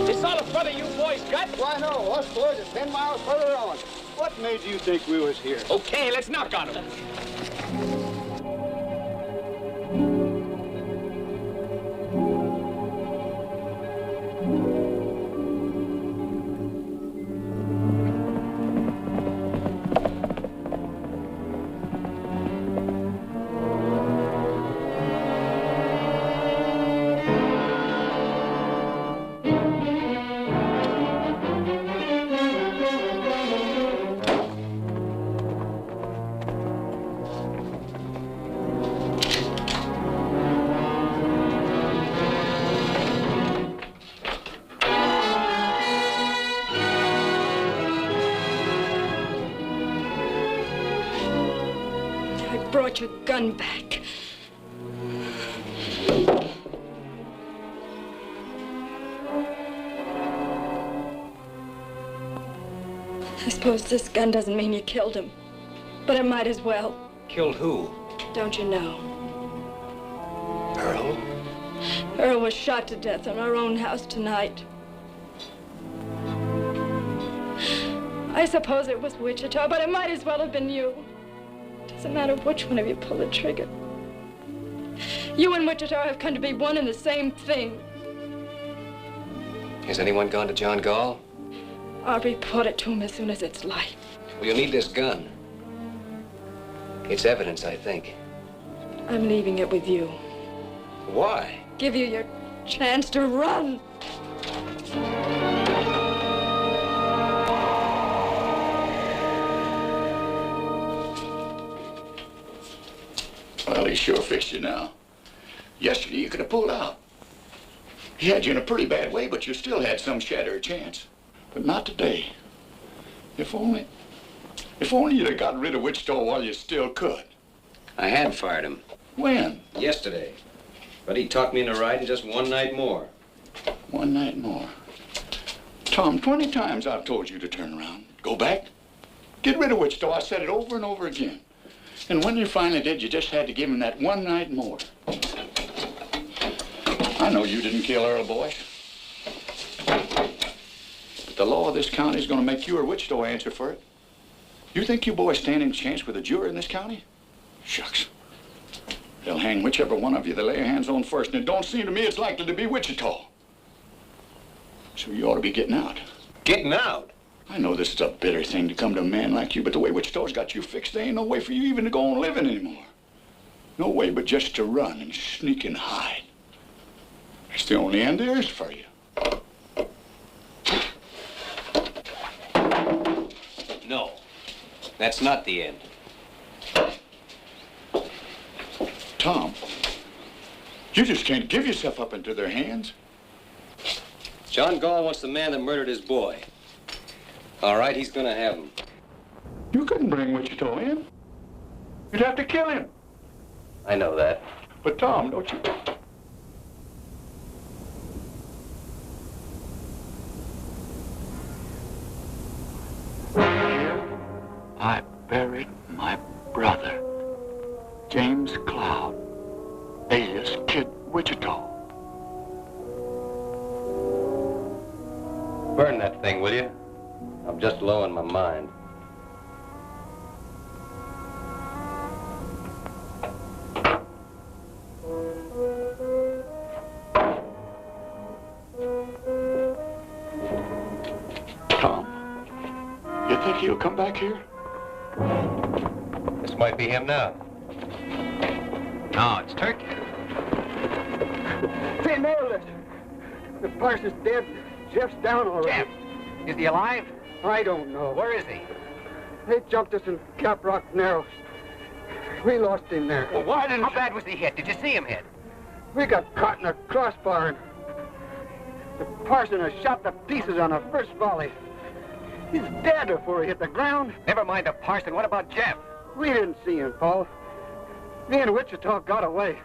It's all a brother you boys got? Why, no. Us boys are 10 miles further on. What made you think we was here? Okay, let's knock on him. Brought your gun back. I suppose this gun doesn't mean you killed him, but it might as well. Killed who? Don't you know? Earl? Earl was shot to death in our own house tonight. I suppose it was Wichita, but it might as well have been you. Doesn't matter which one of you pulled the trigger. You and Wichita have come to be one and the same thing. Has anyone gone to John Gall? I'll report it to him as soon as it's light. Well, you'll need this gun. It's evidence, I think. I'm leaving it with you. Why? Give you your chance to run. Well, he sure fixed you now. Yesterday, you could have pulled out. He had you in a pretty bad way, but you still had some shadow of chance. But not today. If only you'd have gotten rid of Wichita while you still could. I had fired him. When? Yesterday. But he talked me into riding just one night more. One night more. Tom, 20 times I've told you to turn around. Go back. Get rid of Wichita. I said it over and over again. And when you finally did, you just had to give him that one night more. I know you didn't kill Earl, boys. But the law of this county is going to make you or Wichita answer for it. You think you boys stand any chance with a jury in this county? Shucks. They'll hang whichever one of you they lay your hands on first, and it don't seem to me it's likely to be Wichita. So you ought to be getting out. Getting out? I know this is a bitter thing to come to a man like you, but the way Wichita's got you fixed, there ain't no way for you even to go on living anymore. No way but just to run and sneak and hide. That's the only end there is for you. No, that's not the end. Tom, you just can't give yourself up into their hands. John Gall wants the man that murdered his boy. All right, he's gonna have him. You couldn't bring Wichita in. You'd have to kill him. I know that. But Tom, don't you? I buried my brother, James Cloud, alias Kid Wichita. Burn that thing, will you? I'm just low in my mind. Tom, you think he'll come back here? This might be him now. No, it's Turkey. They nailed us. The parson's dead. Jeff's down already. Jeff? Is he alive? I don't know. Where is he? They jumped us in Cap Rock Narrows. We lost him there. Well, why didn't... How bad was he hit? Did you see him hit? We got caught in a crossbar, and the parson was shot to pieces on the first volley. He's dead before he hit the ground. Never mind the parson. What about Jeff? We didn't see him, Paul. Me and Wichita got away.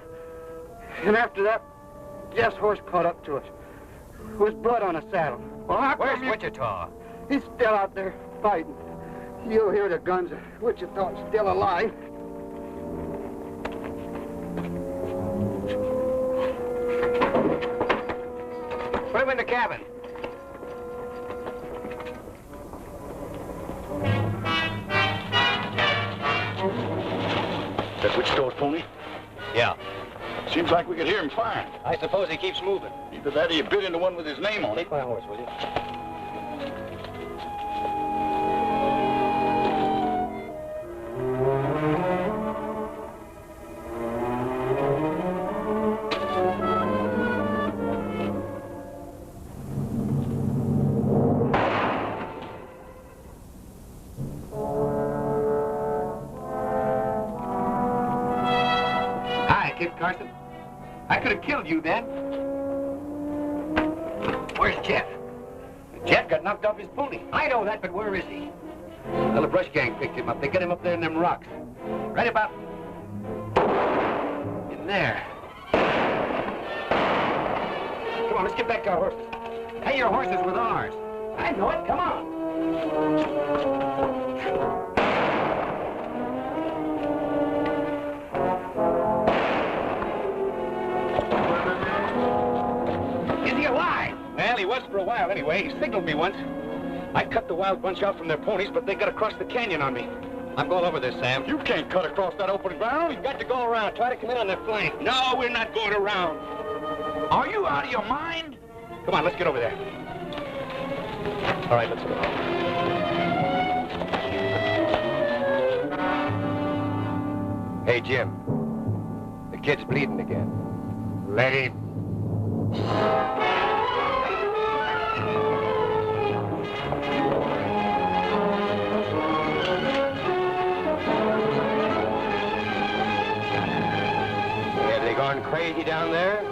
And after that, Jeff's horse caught up to us. with blood on his saddle. Well, how Where's come you... Wichita? He's still out there fighting. You'll hear the guns. Wichita's still alive. Put him in the cabin. That Wichita's pony? Yeah. Seems like we could hear him firing. I suppose he keeps moving. Either that or you bit into one with his name on it. Take my horse, will you? Carson. I could have killed you then. Where's Jet? Jet got knocked off his pony. I know that, but where is he? Well, the brush gang picked him up. They got him up there in them rocks. Right about... in there. Come on, let's get back to our horses. Hey, your horses with ours. I know it. Come on. Well, he was for a while anyway. He signaled me once. I cut the wild bunch out from their ponies, but they got across the canyon on me. I'm going over there, Sam. You can't cut across that open ground. We've got to go around. Try to come in on their flank. No, we're not going around. Are you out of your mind? Come on, let's get over there. All right, let's go. Hey, Jim. The kid's bleeding again. Let him. Have they gone crazy down there?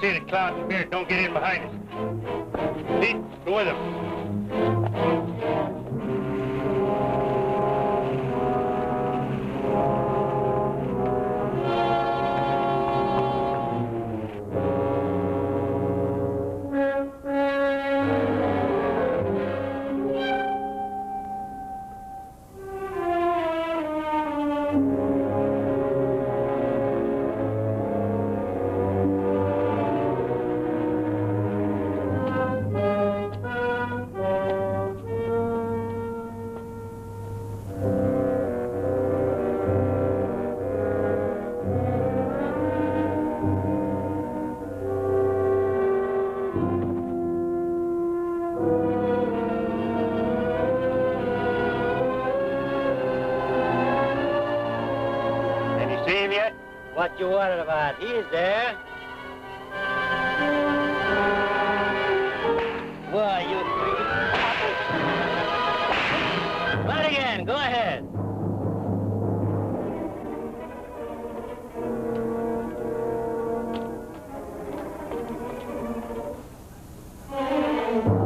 See the cloud spirit don't get in behind us. Pete, go with him. What you worried about? He's there. Why, you freaking... Run again. Go ahead.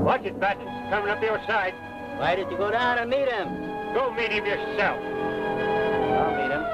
Watch it, Batch. He's coming up your side. Why did you go down and meet him? Go meet him yourself. I'll meet him.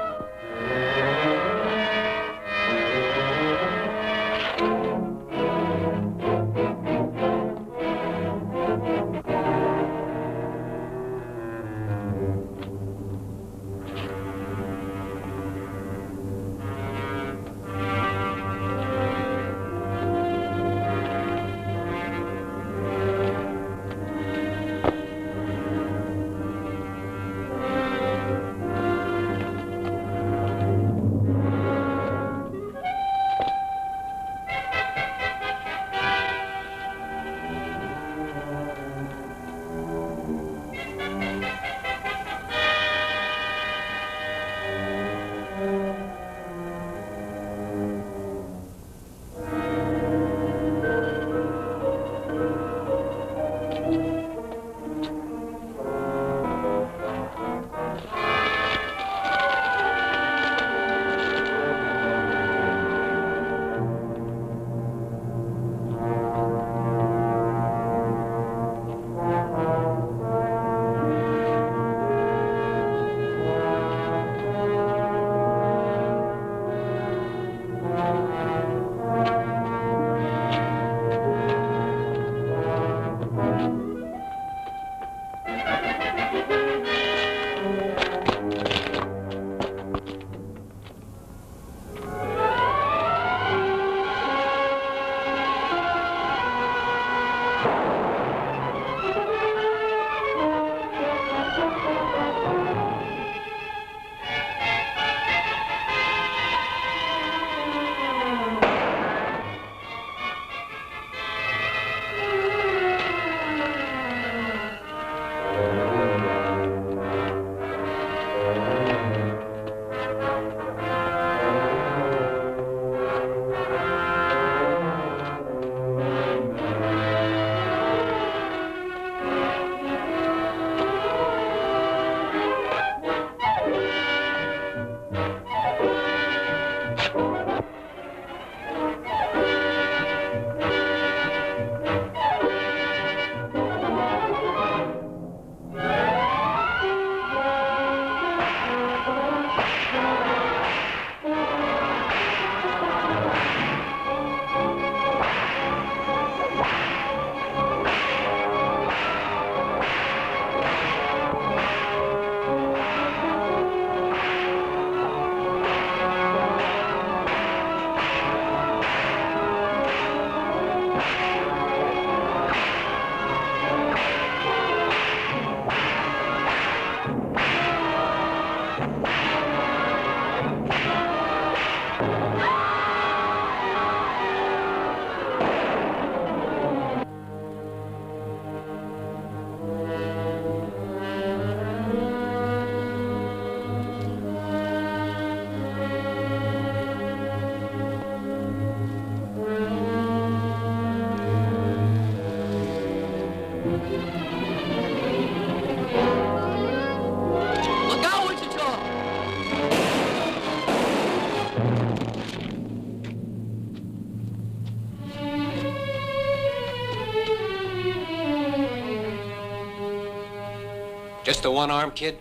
Just the one arm, kid?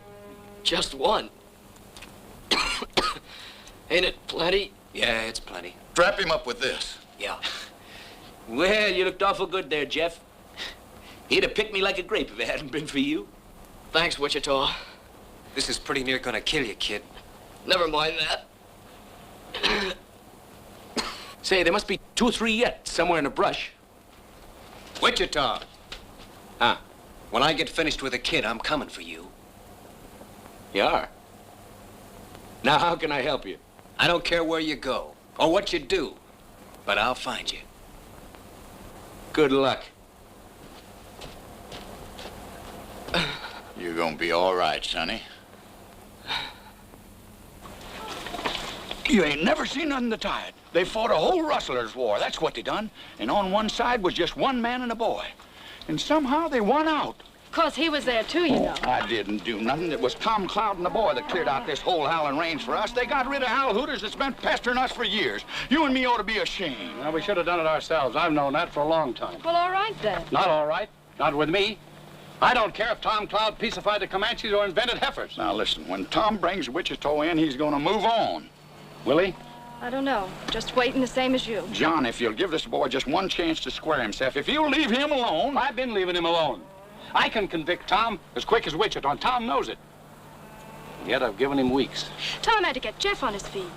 Just one. Ain't it plenty? Yeah, it's plenty. Strap him up with this. Yeah. Well, you looked awful good there, Jeff. He'd have picked me like a grape if it hadn't been for you. Thanks, Wichita. This is pretty near gonna kill you, kid. Never mind that. Say, there must be 2 or 3 yet, somewhere in the brush. Wichita! Huh? When I get finished with the kid, I'm coming for you. You are? Now, how can I help you? I don't care where you go or what you do, but I'll find you. Good luck. You're gonna be all right, Sonny. You ain't never seen nothing to tie it. They fought a whole rustlers' war. That's what they done. And on one side was just one man and a boy. And somehow they won out. 'Cause he was there too, you know. I didn't do nothing. It was Tom Cloud and the boy that cleared out this whole howling range for us. They got rid of Hal Hooters that's been pestering us for years. You and me ought to be ashamed. Well, we should have done it ourselves. I've known that for a long time. Well, all right then. Not all right. Not with me. I don't care if Tom Cloud peacified the Comanches or invented heifers. Now listen, when Tom brings Wichita in, he's gonna move on. Will he? I don't know. Just waiting the same as you. John, if you'll give this boy just one chance to square himself, if you'll leave him alone... I've been leaving him alone. I can convict Tom as quick as Wichita, and Tom knows it. And yet I've given him weeks. Tom had to get Jeff on his feet.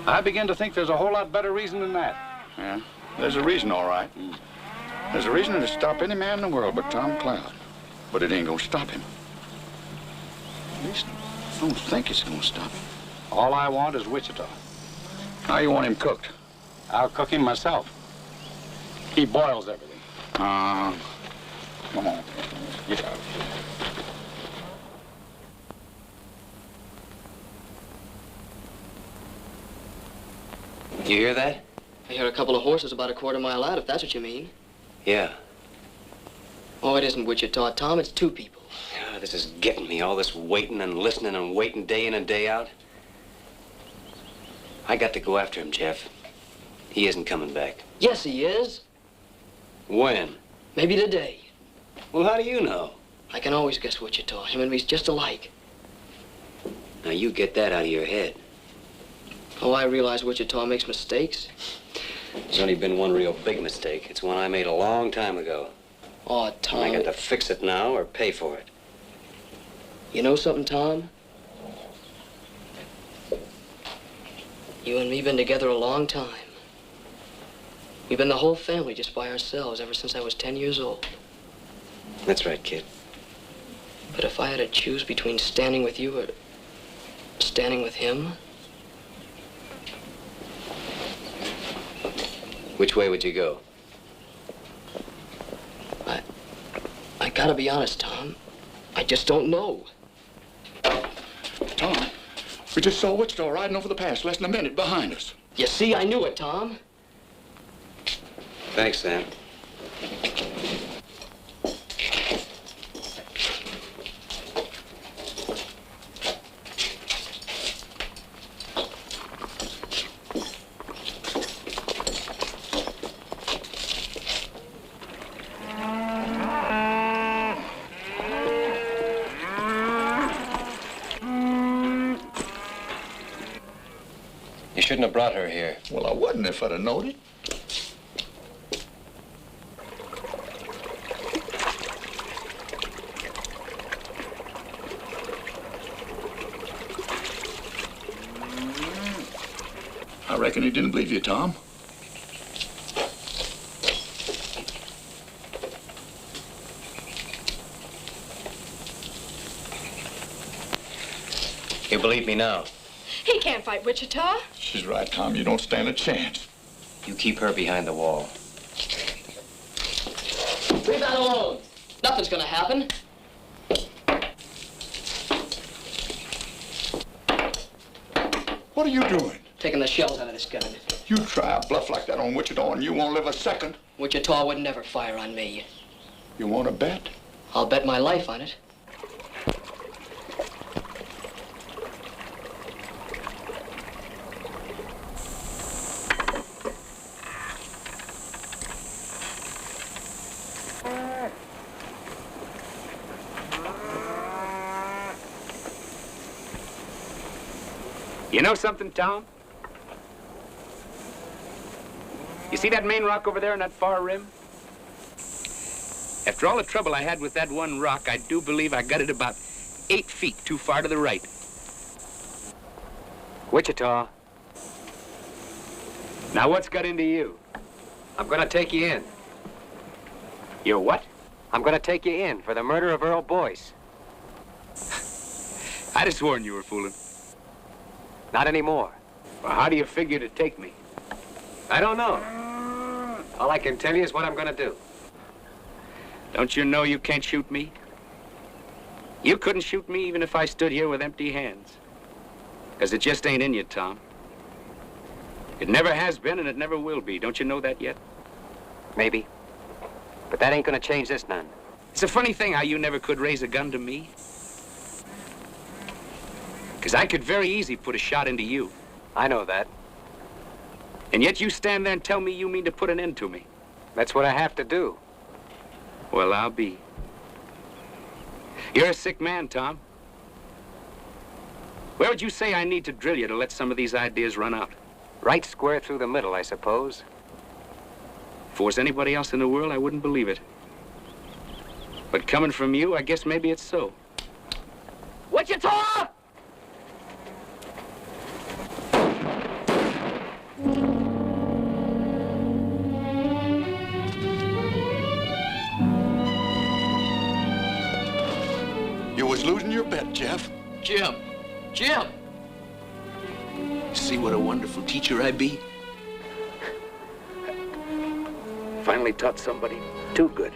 I begin to think there's a whole lot better reason than that. Yeah, there's a reason, all right. There's a reason to stop any man in the world but Tom Cloud. But it ain't gonna stop him. At least I don't think it's gonna stop him. All I want is Wichita. How you want him cooked? I'll cook him myself. He boils everything. Come on. Get out. You hear that? I hear a couple of horses about a quarter-mile out, if that's what you mean. Yeah. Oh, it isn't Wichita, Tom. It's 2 people. Ah, this is getting me, all this waiting and listening and waiting day in and day out. I got to go after him, Jeff. He isn't coming back. Yes, he is. When? Maybe today. Well, how do you know? I can always guess Wichita. Him and me's just alike. Now, you get that out of your head. Oh, I realize Wichita makes mistakes. There's only been one real big mistake. It's one I made a long time ago. Oh, Tom. I got to fix it now or pay for it. You know something, Tom? You and me been together a long time. We've been the whole family just by ourselves ever since I was 10 years old. That's right, kid. But if I had to choose between standing with you or standing with him... Which way would you go? I gotta be honest, Tom. I just don't know. Tom, we just saw Wichita riding over the pass less than a minute behind us. You see, I knew it, Tom. Thanks, Sam. You shouldn't have brought her here. Well, I wouldn't if I'd have known it. I reckon he didn't believe you, Tom. You believe me now? He can't fight Wichita. She's right, Tom. You don't stand a chance. You keep her behind the wall. Leave that alone. Nothing's gonna happen. What are you doing? Taking the shells out of this gun. You try a bluff like that on Wichita and you won't live a second. Wichita would never fire on me. You want to bet? I'll bet my life on it. You know something, Tom? You see that main rock over there on that far rim? After all the trouble I had with that one rock, I do believe I got it about 8 feet too far to the right. Wichita, Now what's got into you? I'm gonna take you in. You're what? I'm gonna take you in for the murder of Earl Boyce. I'd have sworn you were fooling. Not anymore. Well, how do you figure to take me? I don't know. All I can tell you is what I'm gonna do. Don't you know you can't shoot me? You couldn't shoot me even if I stood here with empty hands. Because it just ain't in you, Tom. It never has been and it never will be. Don't you know that yet? Maybe. But that ain't gonna change this none. It's a funny thing how you never could raise a gun to me. Because I could very easy put a shot into you. I know that. And yet you stand there and tell me you mean to put an end to me. That's what I have to do. Well, I'll be. You're a sick man, Tom. Where would you say I need to drill you to let some of these ideas run out? Right square through the middle, I suppose. If it was anybody else in the world, I wouldn't believe it. But coming from you, I guess maybe it's so. Wichita! You was losing your bet, Jeff. Jim! Jim! See what a wonderful teacher I be? Finally taught somebody too good.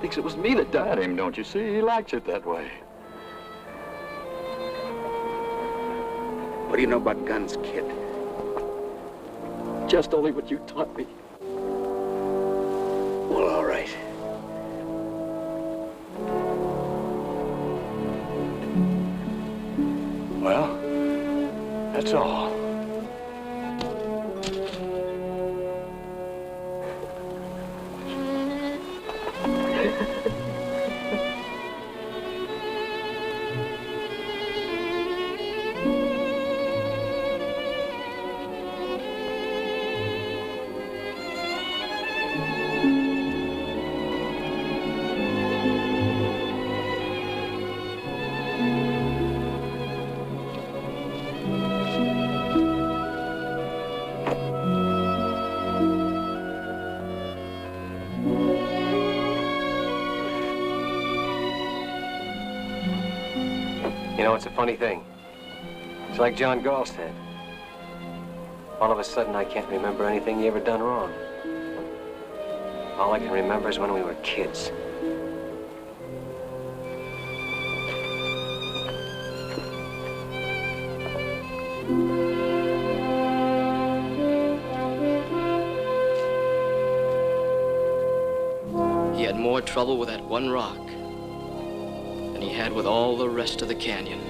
Thinks it was me that died him, don't you see? He likes it that way. What do you know about guns, kid? Just only what you taught me. Well, all right. Well, that's all. You know, it's a funny thing. It's like John Gall said. All of a sudden, I can't remember anything you ever done wrong. All I can remember is when we were kids. He had more trouble with that one rock than he had with all the rest of the canyon.